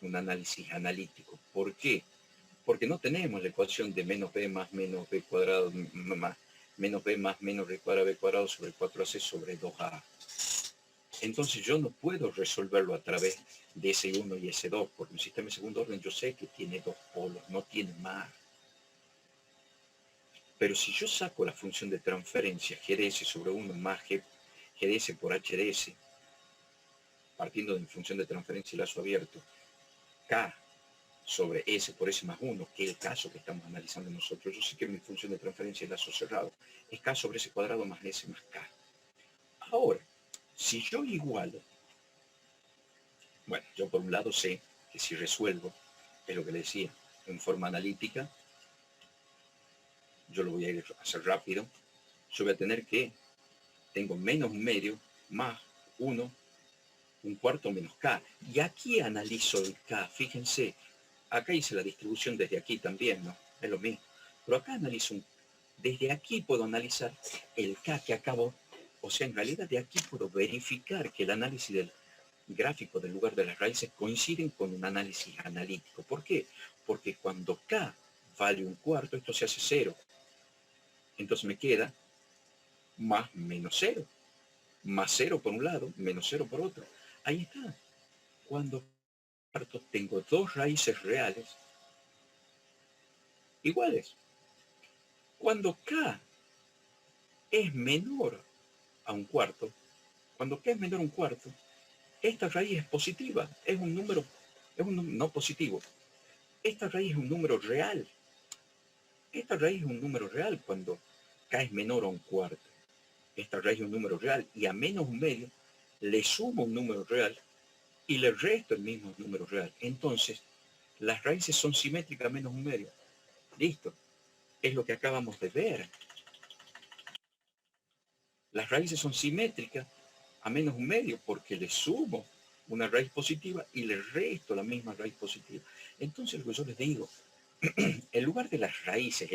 un análisis analítico. ¿Por qué? Porque no tenemos la ecuación de menos b más menos b cuadrado más menos b más menos b cuadrado sobre 4ac sobre 2a. Entonces yo no puedo resolverlo a través de S1 y S2, porque un sistema de segundo orden yo sé que tiene dos polos, no tiene más. Pero si yo saco la función de transferencia GDS sobre 1 más GDS por HDS, partiendo de mi función de transferencia y lazo abierto, K sobre S por S más 1, que es el caso que estamos analizando nosotros. Yo sé que mi función de transferencia y lazo cerrado es K sobre S cuadrado más S más K. Ahora, si yo igualo, bueno, yo por un lado sé que si resuelvo, es lo que le decía, en forma analítica, yo lo voy a ir a hacer rápido, yo voy a tener que, tengo menos un medio, más 1, un cuarto menos K. Y aquí analizo el K, fíjense, acá hice la distribución desde aquí también, ¿no? Es lo mismo. Pero acá analizo, desde aquí puedo analizar el K que acabo, o sea, en realidad de aquí puedo verificar que el análisis del gráfico del lugar de las raíces coinciden con un análisis analítico. ¿Por qué? Porque cuando K vale un cuarto, esto se hace 0. Entonces me queda más menos 0. más 0 por un lado, menos 0 por otro. Ahí está. Cuando tengo dos raíces reales iguales. Cuando K es menor a un cuarto, cuando K es menor a un cuarto, esta raíz es positiva, es un número, no positivo. Esta raíz es un número real. Esta raíz es un número real cuando K es menor a un cuarto. Esta raíz es un número real y a menos un medio le sumo un número real y le resto el mismo número real. Entonces, las raíces son simétricas a menos un medio. Listo. Es lo que acabamos de ver. Las raíces son simétricas a menos un medio porque le sumo una raíz positiva y le resto la misma raíz positiva. Entonces, lo que yo les digo, en lugar de las raíces,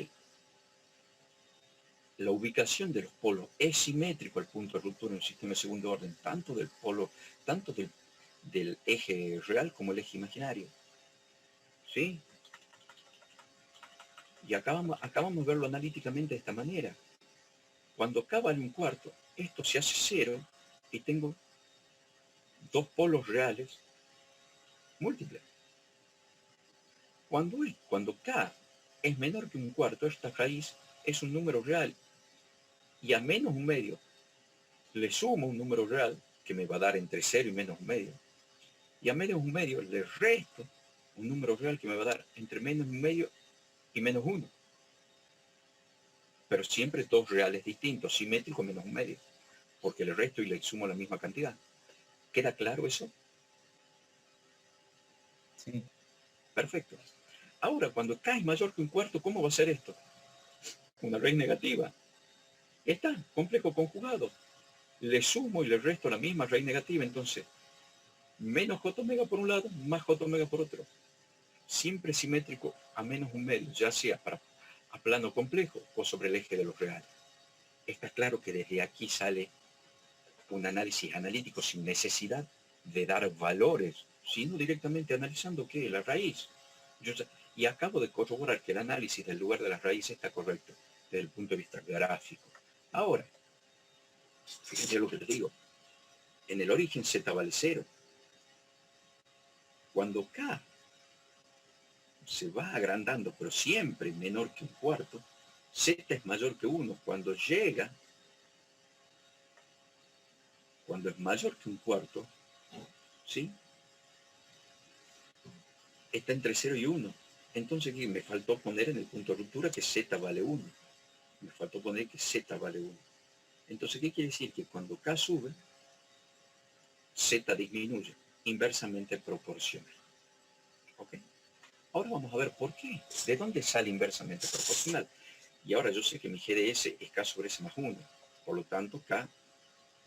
la ubicación de los polos es simétrico al punto de ruptura en un sistema de segundo orden, tanto del polo, tanto del eje real como el eje imaginario. ¿Sí? Y acabamos de verlo analíticamente de esta manera. Cuando K vale un cuarto, esto se hace 0 y tengo dos polos reales múltiples. Cuando K es menor que un cuarto, esta raíz es un número real y a menos un medio le sumo un número real que me va a dar entre 0 y menos un medio. Y a menos un medio le resto un número real que me va a dar entre menos un medio y menos 1. Pero siempre dos reales distintos, simétricos menos un medio, porque le resto y le sumo la misma cantidad. ¿Queda claro eso? Sí. Perfecto. Ahora, cuando K es mayor que un cuarto, ¿cómo va a ser esto? Una raíz negativa. Está, complejo conjugado. Le sumo y le resto la misma raíz negativa, entonces, menos j omega por un lado, más j omega por otro. Siempre simétrico a menos un medio, ya sea a plano complejo o sobre el eje de los reales. Está claro que desde aquí sale un análisis analítico sin necesidad de dar valores, sino directamente analizando ¿qué? La raíz. Y acabo de corroborar que el análisis del lugar de las raíces está correcto desde el punto de vista gráfico. Ahora, fíjense lo que les digo. En el origen z vale 0. Cuando K se va agrandando, pero siempre menor que un cuarto, z es mayor que 1. Cuando es mayor que un cuarto, ¿sí? Está entre 0 y 1. Entonces aquí me faltó poner en el punto de ruptura que z vale 1. Me faltó poner que z vale 1. Entonces, ¿qué quiere decir? Que cuando K sube, z disminuye, inversamente proporcional. ¿Ok? Ahora vamos a ver por qué. ¿De dónde sale inversamente proporcional? Y ahora yo sé que mi GDS es K sobre S más 1. Por lo tanto, K,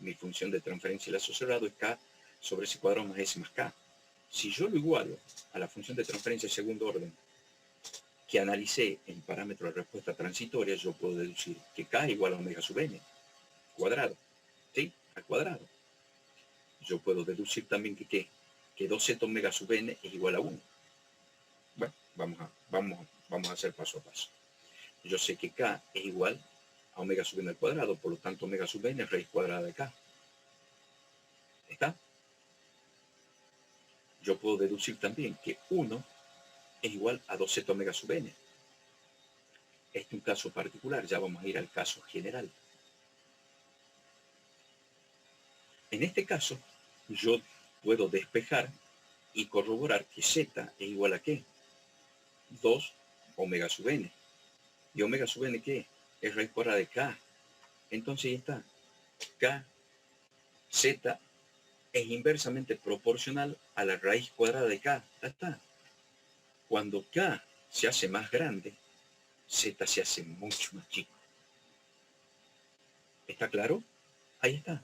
mi función de transferencia y lazo cerrado es K sobre S cuadrado más S más K. Si yo lo igualo a la función de transferencia de segundo orden que analicé en parámetros de respuesta transitoria, yo puedo deducir que K es igual a omega sub n cuadrado. ¿Sí? Al cuadrado. Yo puedo deducir también que ¿qué? Que 2z omega sub n es igual a 1. Bueno, vamos a hacer paso a paso. Yo sé que K es igual a omega sub n al cuadrado, por lo tanto omega sub n es raíz cuadrada de K. ¿Está? Yo puedo deducir también que 1 es igual a 2z omega sub n. Este es un caso particular, ya vamos a ir al caso general. En este caso, yo puedo despejar y corroborar que z es igual a ¿qué? 2 omega sub n. ¿Y omega sub n qué? Es raíz cuadrada de K. Entonces ya está. K, z es inversamente proporcional a la raíz cuadrada de K. Ya está. Cuando K se hace más grande, Z se hace mucho más chico. ¿Está claro? Ahí está.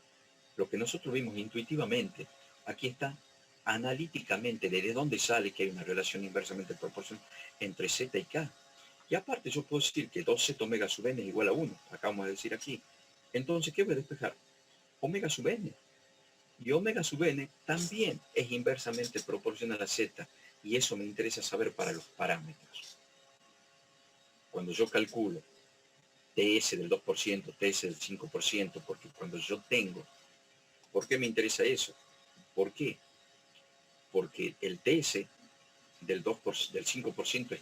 Lo que nosotros vimos intuitivamente, aquí está analíticamente de dónde sale que hay una relación inversamente proporcional entre Z y K. Y aparte yo puedo decir que 2Z omega sub n es igual a 1. Acabamos de decir aquí. Entonces, ¿qué voy a despejar? Omega sub n. Y omega sub n también es inversamente proporcional a Z. Y eso me interesa saber para los parámetros. Cuando yo calculo TS del 2%, TS del 5%, porque cuando yo tengo ¿Por qué me interesa eso? ¿Por qué? Porque el TS del 5% es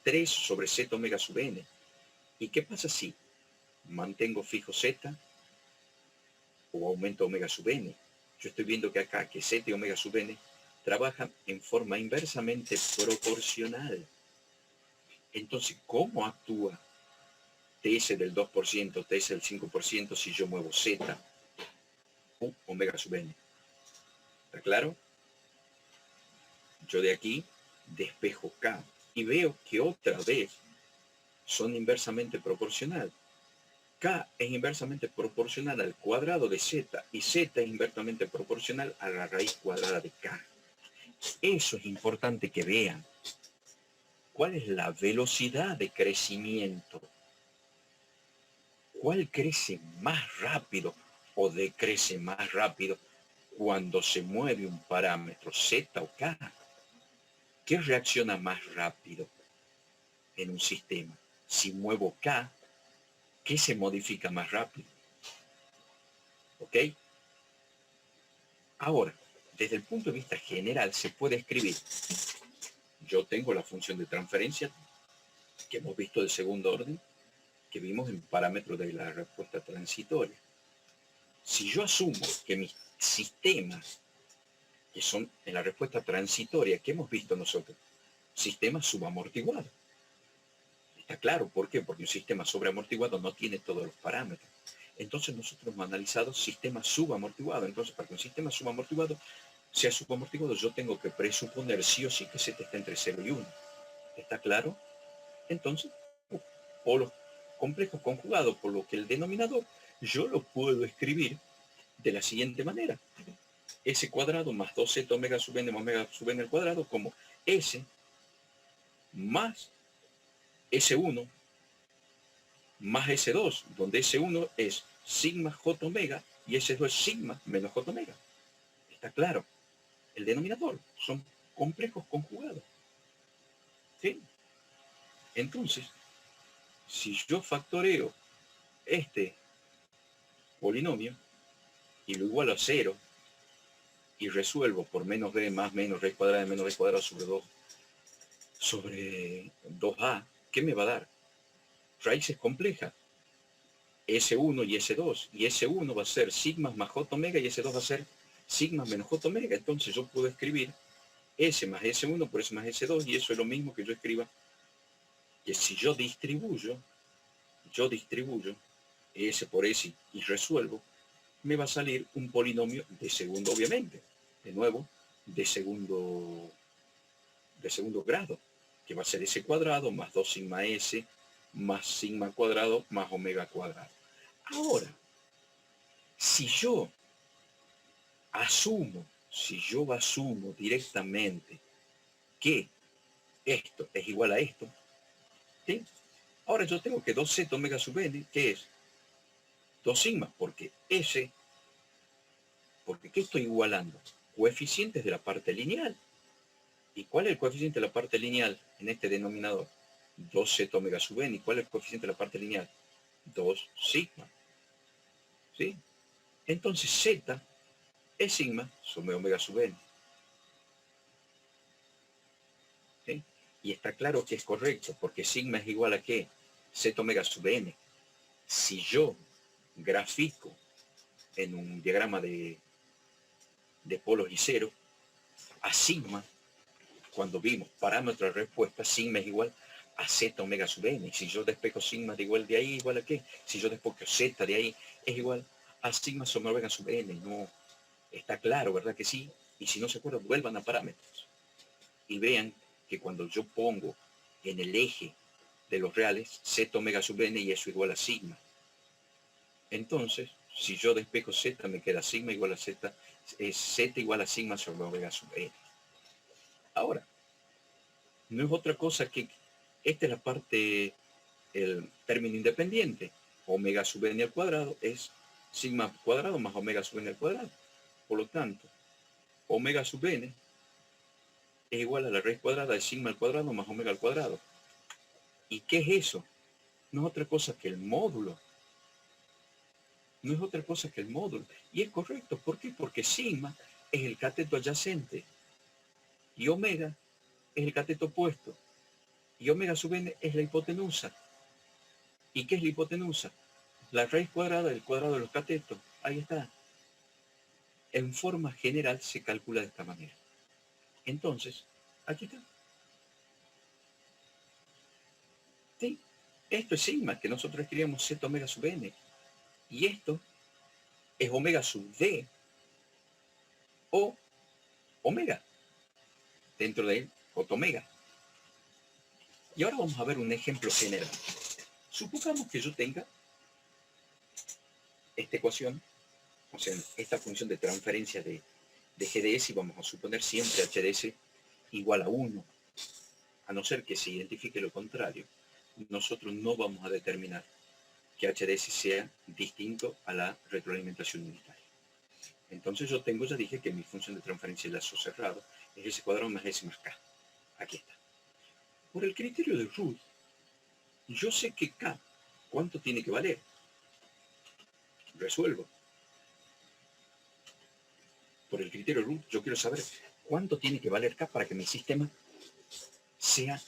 3 sobre Z omega sub n. ¿Y qué pasa si mantengo fijo Z o aumento omega sub n? Yo estoy viendo que acá, que Z y omega sub n trabajan en forma inversamente proporcional. Entonces, ¿cómo actúa TS del 2%, TS del 5% si yo muevo Z u omega sub n? ¿Está claro? Yo de aquí despejo K y veo que otra vez son inversamente proporcional. K es inversamente proporcional al cuadrado de Z y Z es inversamente proporcional a la raíz cuadrada de K. Eso es importante que vean. ¿Cuál es la velocidad de crecimiento? ¿Cuál crece más rápido o decrece más rápido cuando se mueve un parámetro Z o K? ¿Qué reacciona más rápido en un sistema? Si muevo K, ¿qué se modifica más rápido? ¿Ok? Ahora, desde el punto de vista general, se puede escribir. Yo tengo la función de transferencia que hemos visto de segundo orden, que vimos en parámetros de la respuesta transitoria. Si yo asumo que mis sistemas, que son en la respuesta transitoria, que hemos visto nosotros, sistemas subamortiguados. Está claro, ¿por qué? Porque un sistema sobreamortiguado no tiene todos los parámetros. Entonces nosotros hemos analizado sistemas subamortiguados. Entonces, para que un sistema subamortiguado sea subamortiguado, yo tengo que presuponer sí o sí que Z está entre 0 y 1. ¿Está claro? Entonces, polos complejos conjugados, por lo que el denominador yo lo puedo escribir de la siguiente manera. S cuadrado más 2Z omega sub n más omega sub n al cuadrado como S más S1 más S2, donde S1 es sigma J omega y S2 es sigma menos J omega. ¿Está claro? El denominador son complejos conjugados. ¿Sí? Entonces, si yo factoreo este polinomio y lo igualo a 0 y resuelvo por menos b más menos raíz cuadrada de menos b cuadrado sobre 2a, ¿qué me va a dar? Raíces complejas. S1 y S2. Y S1 va a ser sigma más J omega y S2 va a ser sigma menos J omega. Entonces yo puedo escribir S más S1 por S más S2 y eso es lo mismo que yo escriba que si yo distribuyo S por S y resuelvo, me va a salir un polinomio de segundo, obviamente. De nuevo, de segundo grado, que va a ser S cuadrado más 2 sigma S más sigma cuadrado más omega cuadrado. Ahora, si yo asumo directamente que esto es igual a esto, ¿sí? Ahora yo tengo que 2Z omega sub n, ¿qué es? 2 sigma, porque ¿qué estoy igualando? Coeficientes de la parte lineal. ¿Y cuál es el coeficiente de la parte lineal en este denominador? 2Z omega sub n. ¿Y cuál es el coeficiente de la parte lineal? 2 sigma. ¿Sí? Entonces Z es sigma sobre omega sub n. ¿Sí? Y está claro que es correcto, porque sigma es igual a ¿qué? Z omega sub n. Si yo grafico en un diagrama de polos y cero, a sigma, cuando vimos parámetro de respuesta, sigma es igual a Z omega sub n. Y si yo despejo sigma de igual de ahí, ¿igual a qué? Si yo despejo Z de ahí, es igual a sigma sobre omega sub n. No, está claro, ¿verdad que sí? Y si no se acuerdan, vuelvan a parámetros. Y vean que cuando yo pongo en el eje de los reales Z omega sub n y eso igual a sigma. Entonces, si yo despejo Z, me queda sigma igual a Z, es Z igual a sigma sobre omega sub n. Ahora, no es otra cosa que esta es la parte, el término independiente. Omega sub n al cuadrado es sigma cuadrado más omega sub n al cuadrado. Por lo tanto, omega sub n es igual a la raíz cuadrada de sigma al cuadrado más omega al cuadrado. ¿Y qué es eso? No es otra cosa que el módulo no es otra cosa que el módulo. Y es correcto. ¿Por qué? Porque sigma es el cateto adyacente y omega es el cateto opuesto. Y omega sub n es la hipotenusa. ¿Y qué es la hipotenusa? La raíz cuadrada del cuadrado de los catetos. Ahí está. En forma general se calcula de esta manera. Entonces, aquí está. Sí, esto es sigma, que nosotros escribíamos z omega sub n. Y esto es omega sub d o omega dentro de j omega. Y ahora vamos a ver un ejemplo general. Supongamos que yo tenga esta ecuación, o sea, esta función de transferencia de GDS, y vamos a suponer siempre HDS igual a 1, a no ser que se identifique lo contrario. Nosotros no vamos a determinar que HDS sea distinto a la retroalimentación unitaria. Entonces yo tengo, ya dije que mi función de transferencia de lazo cerrado es S cuadrado más S más K. Aquí está. Por el criterio de Ruth, yo sé que K, ¿cuánto tiene que valer? Resuelvo. Por el criterio de Ruth, yo quiero saber cuánto tiene que valer K para que mi sistema sea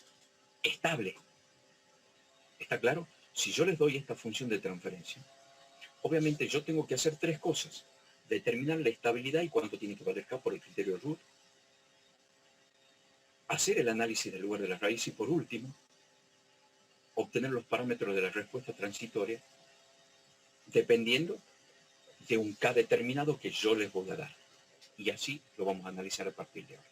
estable. ¿Está claro? Si yo les doy esta función de transferencia, obviamente yo tengo que hacer tres cosas. Determinar la estabilidad y cuánto tiene que valer K por el criterio de Ruth. Hacer el análisis del lugar de la raíz y, por último, obtener los parámetros de la respuesta transitoria dependiendo de un K determinado que yo les voy a dar. Y así lo vamos a analizar a partir de ahora.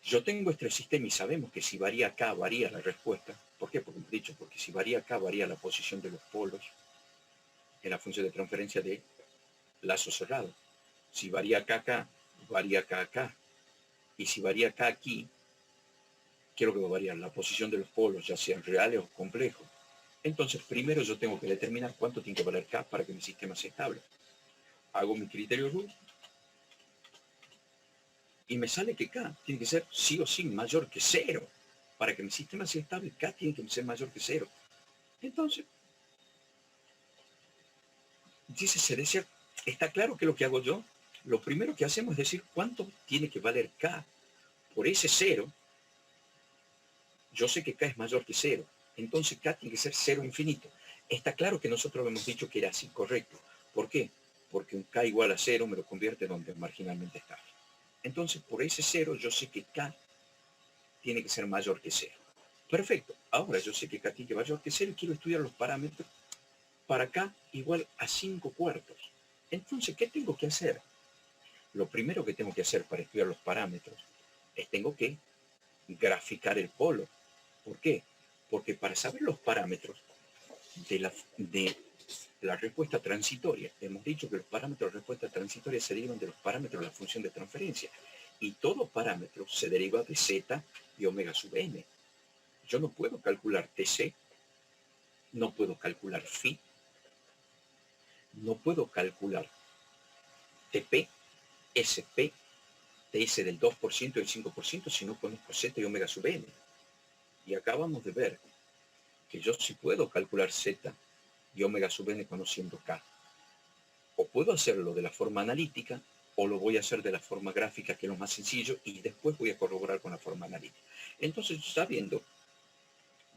Yo tengo este sistema y sabemos que si varía K, varía la respuesta. ¿Por qué? Porque hemos dicho, porque si varía K, varía la posición de los polos en la función de transferencia de lazo cerrado. Si varía KK, varía KK. Y si varía K aquí, quiero que va a variar la posición de los polos, ya sean reales o complejos. Entonces, primero yo tengo que determinar cuánto tiene que valer K para que mi sistema sea estable. Hago mi criterio Ruth y me sale que K tiene que ser sí o sí mayor que 0. Para que mi sistema sea estable, K tiene que ser mayor que 0. Entonces, dice Cerecia, ¿está claro que lo que hago yo? Lo primero que hacemos es decir cuánto tiene que valer K por ese 0. Yo sé que K es mayor que 0. Entonces K tiene que ser 0 infinito. Está claro que nosotros hemos dicho que era así, correcto. ¿Por qué? Porque un K igual a 0 me lo convierte donde es marginalmente estable. Entonces, por ese 0, yo sé que K tiene que ser mayor que 0. Perfecto. Ahora yo sé que K tiene que ser mayor que 0 y quiero estudiar los parámetros para K igual a 5/4. Entonces, ¿qué tengo que hacer? Lo primero que tengo que hacer para estudiar los parámetros es tengo que graficar el polo. ¿Por qué? Porque para saber los parámetros de la respuesta transitoria, hemos dicho que los parámetros de respuesta transitoria se derivan de los parámetros de la función de transferencia. Y todo parámetro se deriva de z y omega sub n. Yo no puedo calcular TC, no puedo calcular phi, no puedo calcular TP, SP, TS del 2% y el 5% si no conozco z y omega sub n. Y acabamos de ver que yo sí puedo calcular z y omega sub n conociendo K. O puedo hacerlo de la forma analítica o lo voy a hacer de la forma gráfica, que es lo más sencillo, y después voy a corroborar con la forma analítica. Entonces, sabiendo,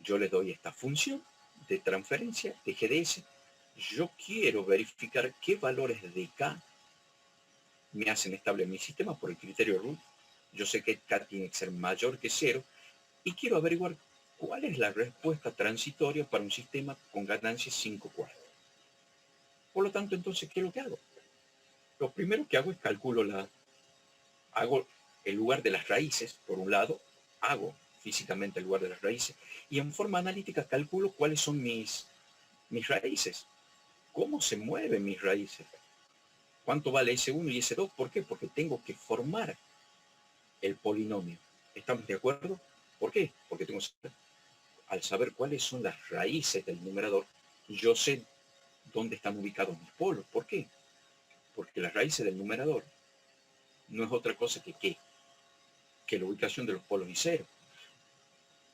yo le doy esta función de transferencia de GDS. Yo quiero verificar qué valores de K me hacen estable mi sistema por el criterio Ruth. Yo sé que K tiene que ser mayor que 0 y quiero averiguar cuál es la respuesta transitoria para un sistema con ganancia 5/4. Por lo tanto, entonces, ¿qué es lo que hago? Lo primero que hago es hago el lugar de las raíces, por un lado, hago físicamente el lugar de las raíces, y en forma analítica calculo cuáles son mis raíces, cómo se mueven mis raíces, cuánto vale S1 y S2, ¿por qué? Porque tengo que formar el polinomio. ¿Estamos de acuerdo? ¿Por qué? Porque al saber cuáles son las raíces del numerador, yo sé dónde están ubicados mis polos. ¿Por qué? Porque las raíces del numerador no es otra cosa que la ubicación de los polos y 0.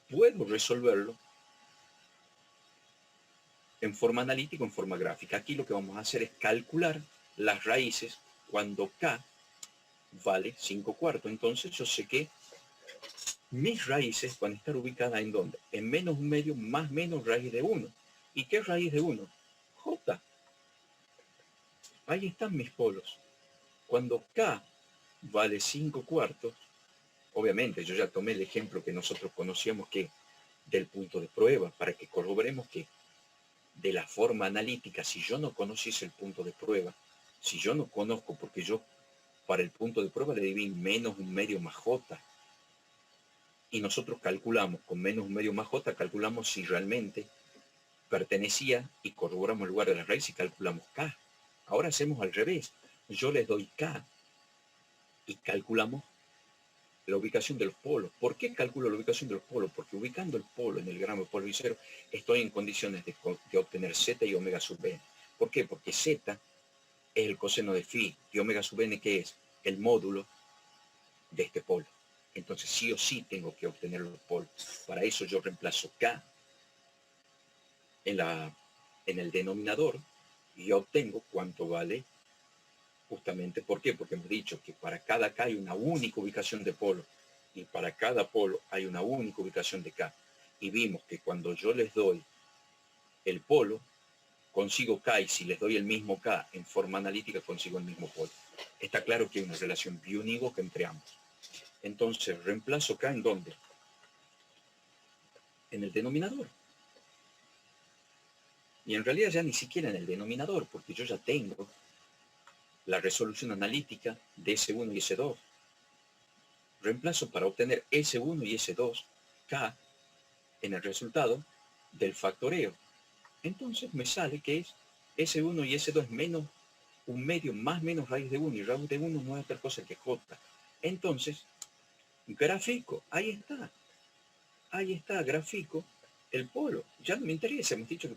Puedo resolverlo en forma analítica o en forma gráfica. Aquí lo que vamos a hacer es calcular las raíces cuando K vale 5/4. Entonces yo sé que mis raíces van a estar ubicadas en ¿dónde? En menos un medio más menos raíz de 1. ¿Y qué es raíz de 1? J. Ahí están mis polos. Cuando K vale 5/4, obviamente yo ya tomé el ejemplo que nosotros conocíamos que del punto de prueba, para que corroboremos que de la forma analítica, si yo no conociese el punto de prueba, si yo no conozco, porque yo para el punto de prueba le di menos un medio más J, y nosotros calculamos con menos un medio más J, calculamos si realmente pertenecía y corroboramos el lugar de la raíz y calculamos K. Ahora hacemos al revés. Yo les doy K y calculamos la ubicación de los polos. ¿Por qué calculo la ubicación de los polos? Porque ubicando el polo en el gramo de polvo y cero, estoy en condiciones de obtener Z y omega sub n. ¿Por qué? Porque Z es el coseno de phi y omega sub n, que es el módulo de este polo. Entonces sí o sí tengo que obtener los polos. Para eso yo reemplazo K en el denominador y obtengo cuánto vale. Justamente, ¿por qué? Porque hemos dicho que para cada K hay una única ubicación de polo y para cada polo hay una única ubicación de K. Y vimos que cuando yo les doy el polo, consigo K, y si les doy el mismo K en forma analítica, consigo el mismo polo. Está claro que hay una relación biunívoca entre ambos. Entonces, reemplazo K ¿en dónde? En el denominador. Y en realidad ya ni siquiera en el denominador, porque yo ya tengo la resolución analítica de S1 y S2. Reemplazo para obtener S1 y S2, K, en el resultado del factoreo. Entonces me sale que es S1 y S2 menos un medio más menos raíz de 1, y raíz de 1 no es otra cosa que J. Entonces, grafico, ahí está, grafico el polo. Ya no me interesa, hemos dicho que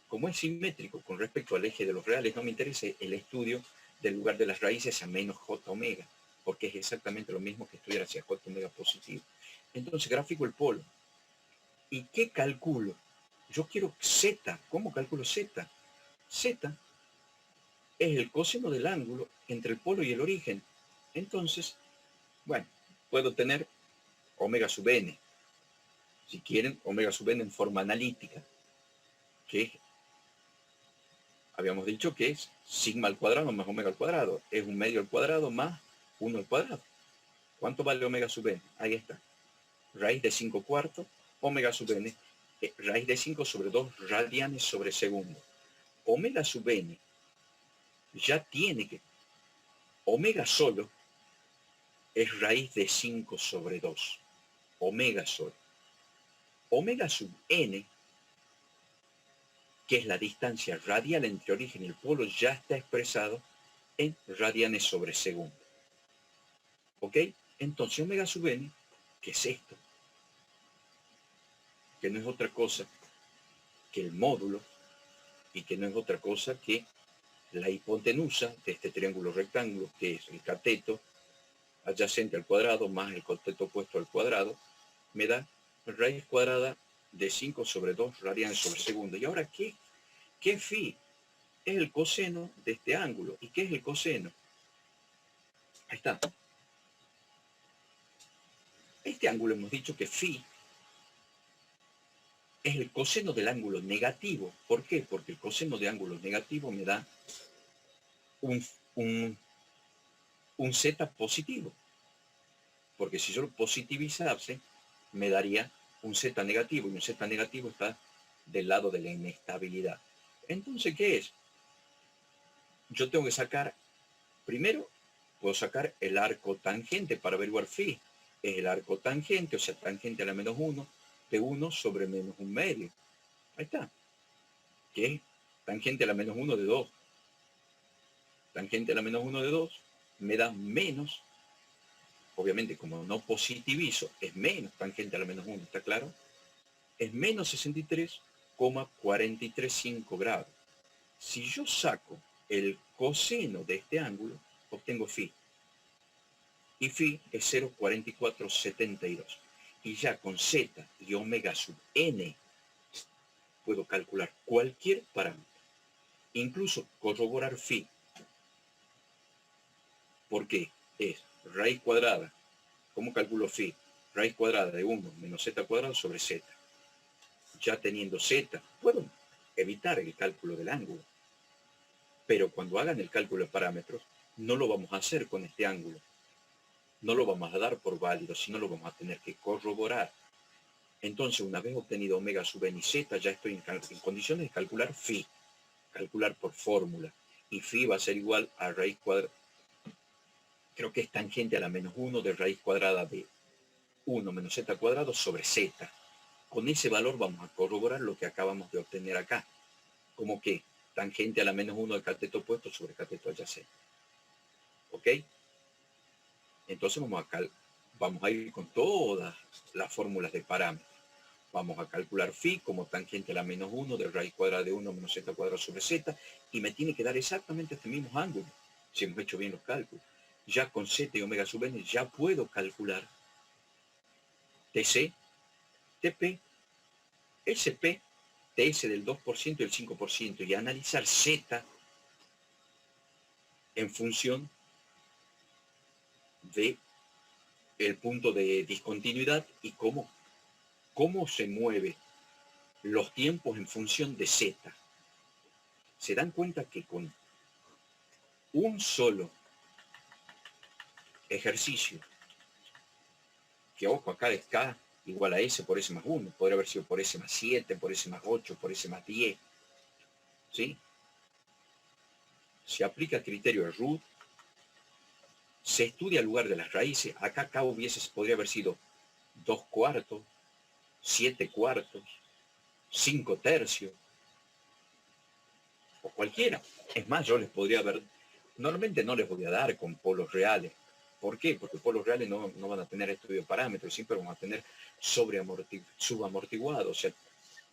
como es simétrico con respecto al eje de los reales, no me interesa el estudio del lugar de las raíces a menos J omega, porque es exactamente lo mismo que estudiar hacia J omega positivo. Entonces gráfico el polo. ¿Y qué calculo? Yo quiero Z. ¿Cómo calculo Z? Z es el coseno del ángulo entre el polo y el origen. Entonces, bueno, puedo tener omega sub n. Si quieren, omega sub n en forma analítica, que habíamos dicho que es sigma al cuadrado más omega al cuadrado. Es un medio al cuadrado más 1 al cuadrado. ¿Cuánto vale omega sub n? Ahí está. Raíz de 5/4, omega sub n, raíz de 5 sobre 2 radianes sobre segundo. Omega sub n ya tiene que... Omega solo es raíz de 5 sobre 2. Omega solo. Omega sub n, que es la distancia radial entre origen y el polo, ya está expresado en radianes sobre segundo. ¿Ok? Entonces omega sub n, ¿qué es esto? Que no es otra cosa que el módulo y que no es otra cosa que la hipotenusa de este triángulo rectángulo, que es el cateto adyacente al cuadrado más el cateto opuesto al cuadrado, me da raíz cuadrada de 5 sobre 2 radianes sobre segundo. Y ahora, ¿qué phi? Es el coseno de este ángulo. ¿Y qué es el coseno? Ahí está. Este ángulo hemos dicho que phi es el coseno del ángulo negativo. ¿Por qué? Porque el coseno de ángulo negativo me da un z positivo. Porque si yo lo positivizase, me daría un z negativo, y un z negativo está del lado de la inestabilidad. Entonces, ¿qué es? Yo tengo que sacar, primero, puedo sacar el arco tangente para averiguar phi. Es el arco tangente, o sea, tangente a la menos 1, de 1 sobre menos un medio. Ahí está. ¿Qué es? Tangente a la menos 1 de 2. Tangente a la menos 1 de 2 me da menos, obviamente como no positivizo, es menos tangente a la menos 1, ¿está claro? Es menos 63,435 grados. Si yo saco el coseno de este ángulo, obtengo phi. Y phi es 0,4472. Y ya con z y omega sub n puedo calcular cualquier parámetro, incluso corroborar phi, porque es raíz cuadrada. ¿Cómo calculo phi? Raíz cuadrada de 1 menos z cuadrado sobre z. Ya teniendo z, puedo evitar el cálculo del ángulo. Pero cuando hagan el cálculo de parámetros, no lo vamos a hacer con este ángulo. No lo vamos a dar por válido, sino lo vamos a tener que corroborar. Entonces, una vez obtenido omega sub n y z, ya estoy en condiciones de calcular phi, calcular por fórmula. Y phi va a ser igual a raíz cuadrada, creo que es tangente a la menos 1 de raíz cuadrada de 1 menos z cuadrado sobre z. Con ese valor vamos a corroborar lo que acabamos de obtener acá. Como que tangente a la menos 1 de cateto opuesto sobre cateto adyacente. ¿Ok? Entonces vamos a ir con todas las fórmulas de parámetros. Vamos a calcular phi como tangente a la menos 1 de raíz cuadrada de 1 menos z cuadrado sobre z, y me tiene que dar exactamente este mismo ángulo, si hemos hecho bien los cálculos. Ya con z y omega sub n ya puedo calcular TC, TP, SP, TS del 2% y el 5%, y analizar Z en función de el punto de discontinuidad y cómo se mueven los tiempos en función de Z. Se dan cuenta que con un solo ejercicio, que ojo, acá es K igual a S por S más 1, podría haber sido por S más 7, por S más 8, por S más 10, ¿sí? Se aplica el criterio de Root, se estudia el lugar de las raíces. Acá K podría haber sido 2/4, 7/4, 5/3, o cualquiera. Es más, yo les podría haber, normalmente no les voy a dar con polos reales. ¿Por qué? Porque polos reales no van a tener estudio de parámetros, siempre van a tener subamortiguado. O sea,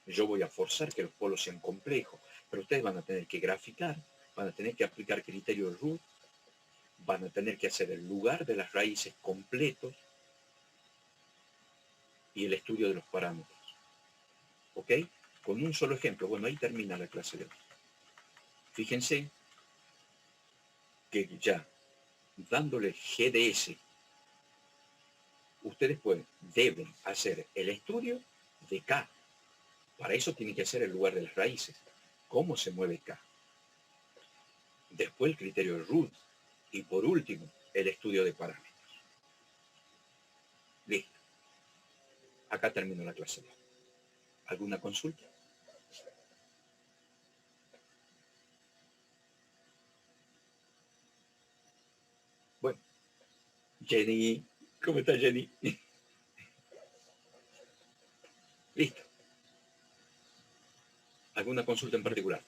yo voy a forzar que los polos sean complejos, pero ustedes van a tener que graficar, van a tener que aplicar criterio de Root, van a tener que hacer el lugar de las raíces completos y el estudio de los parámetros. ¿Ok? Con un solo ejemplo. Bueno, ahí termina la clase de hoy. Fíjense que ya dándole GDS, ustedes deben hacer el estudio de K. Para eso tienen que hacer el lugar de las raíces. ¿Cómo se mueve K? Después el criterio de Root. Y por último, el estudio de parámetros. Listo. Acá termino la clase. ¿Alguna consulta? Bueno, Jenny, ¿cómo está Jenny? Listo. ¿Alguna consulta en particular?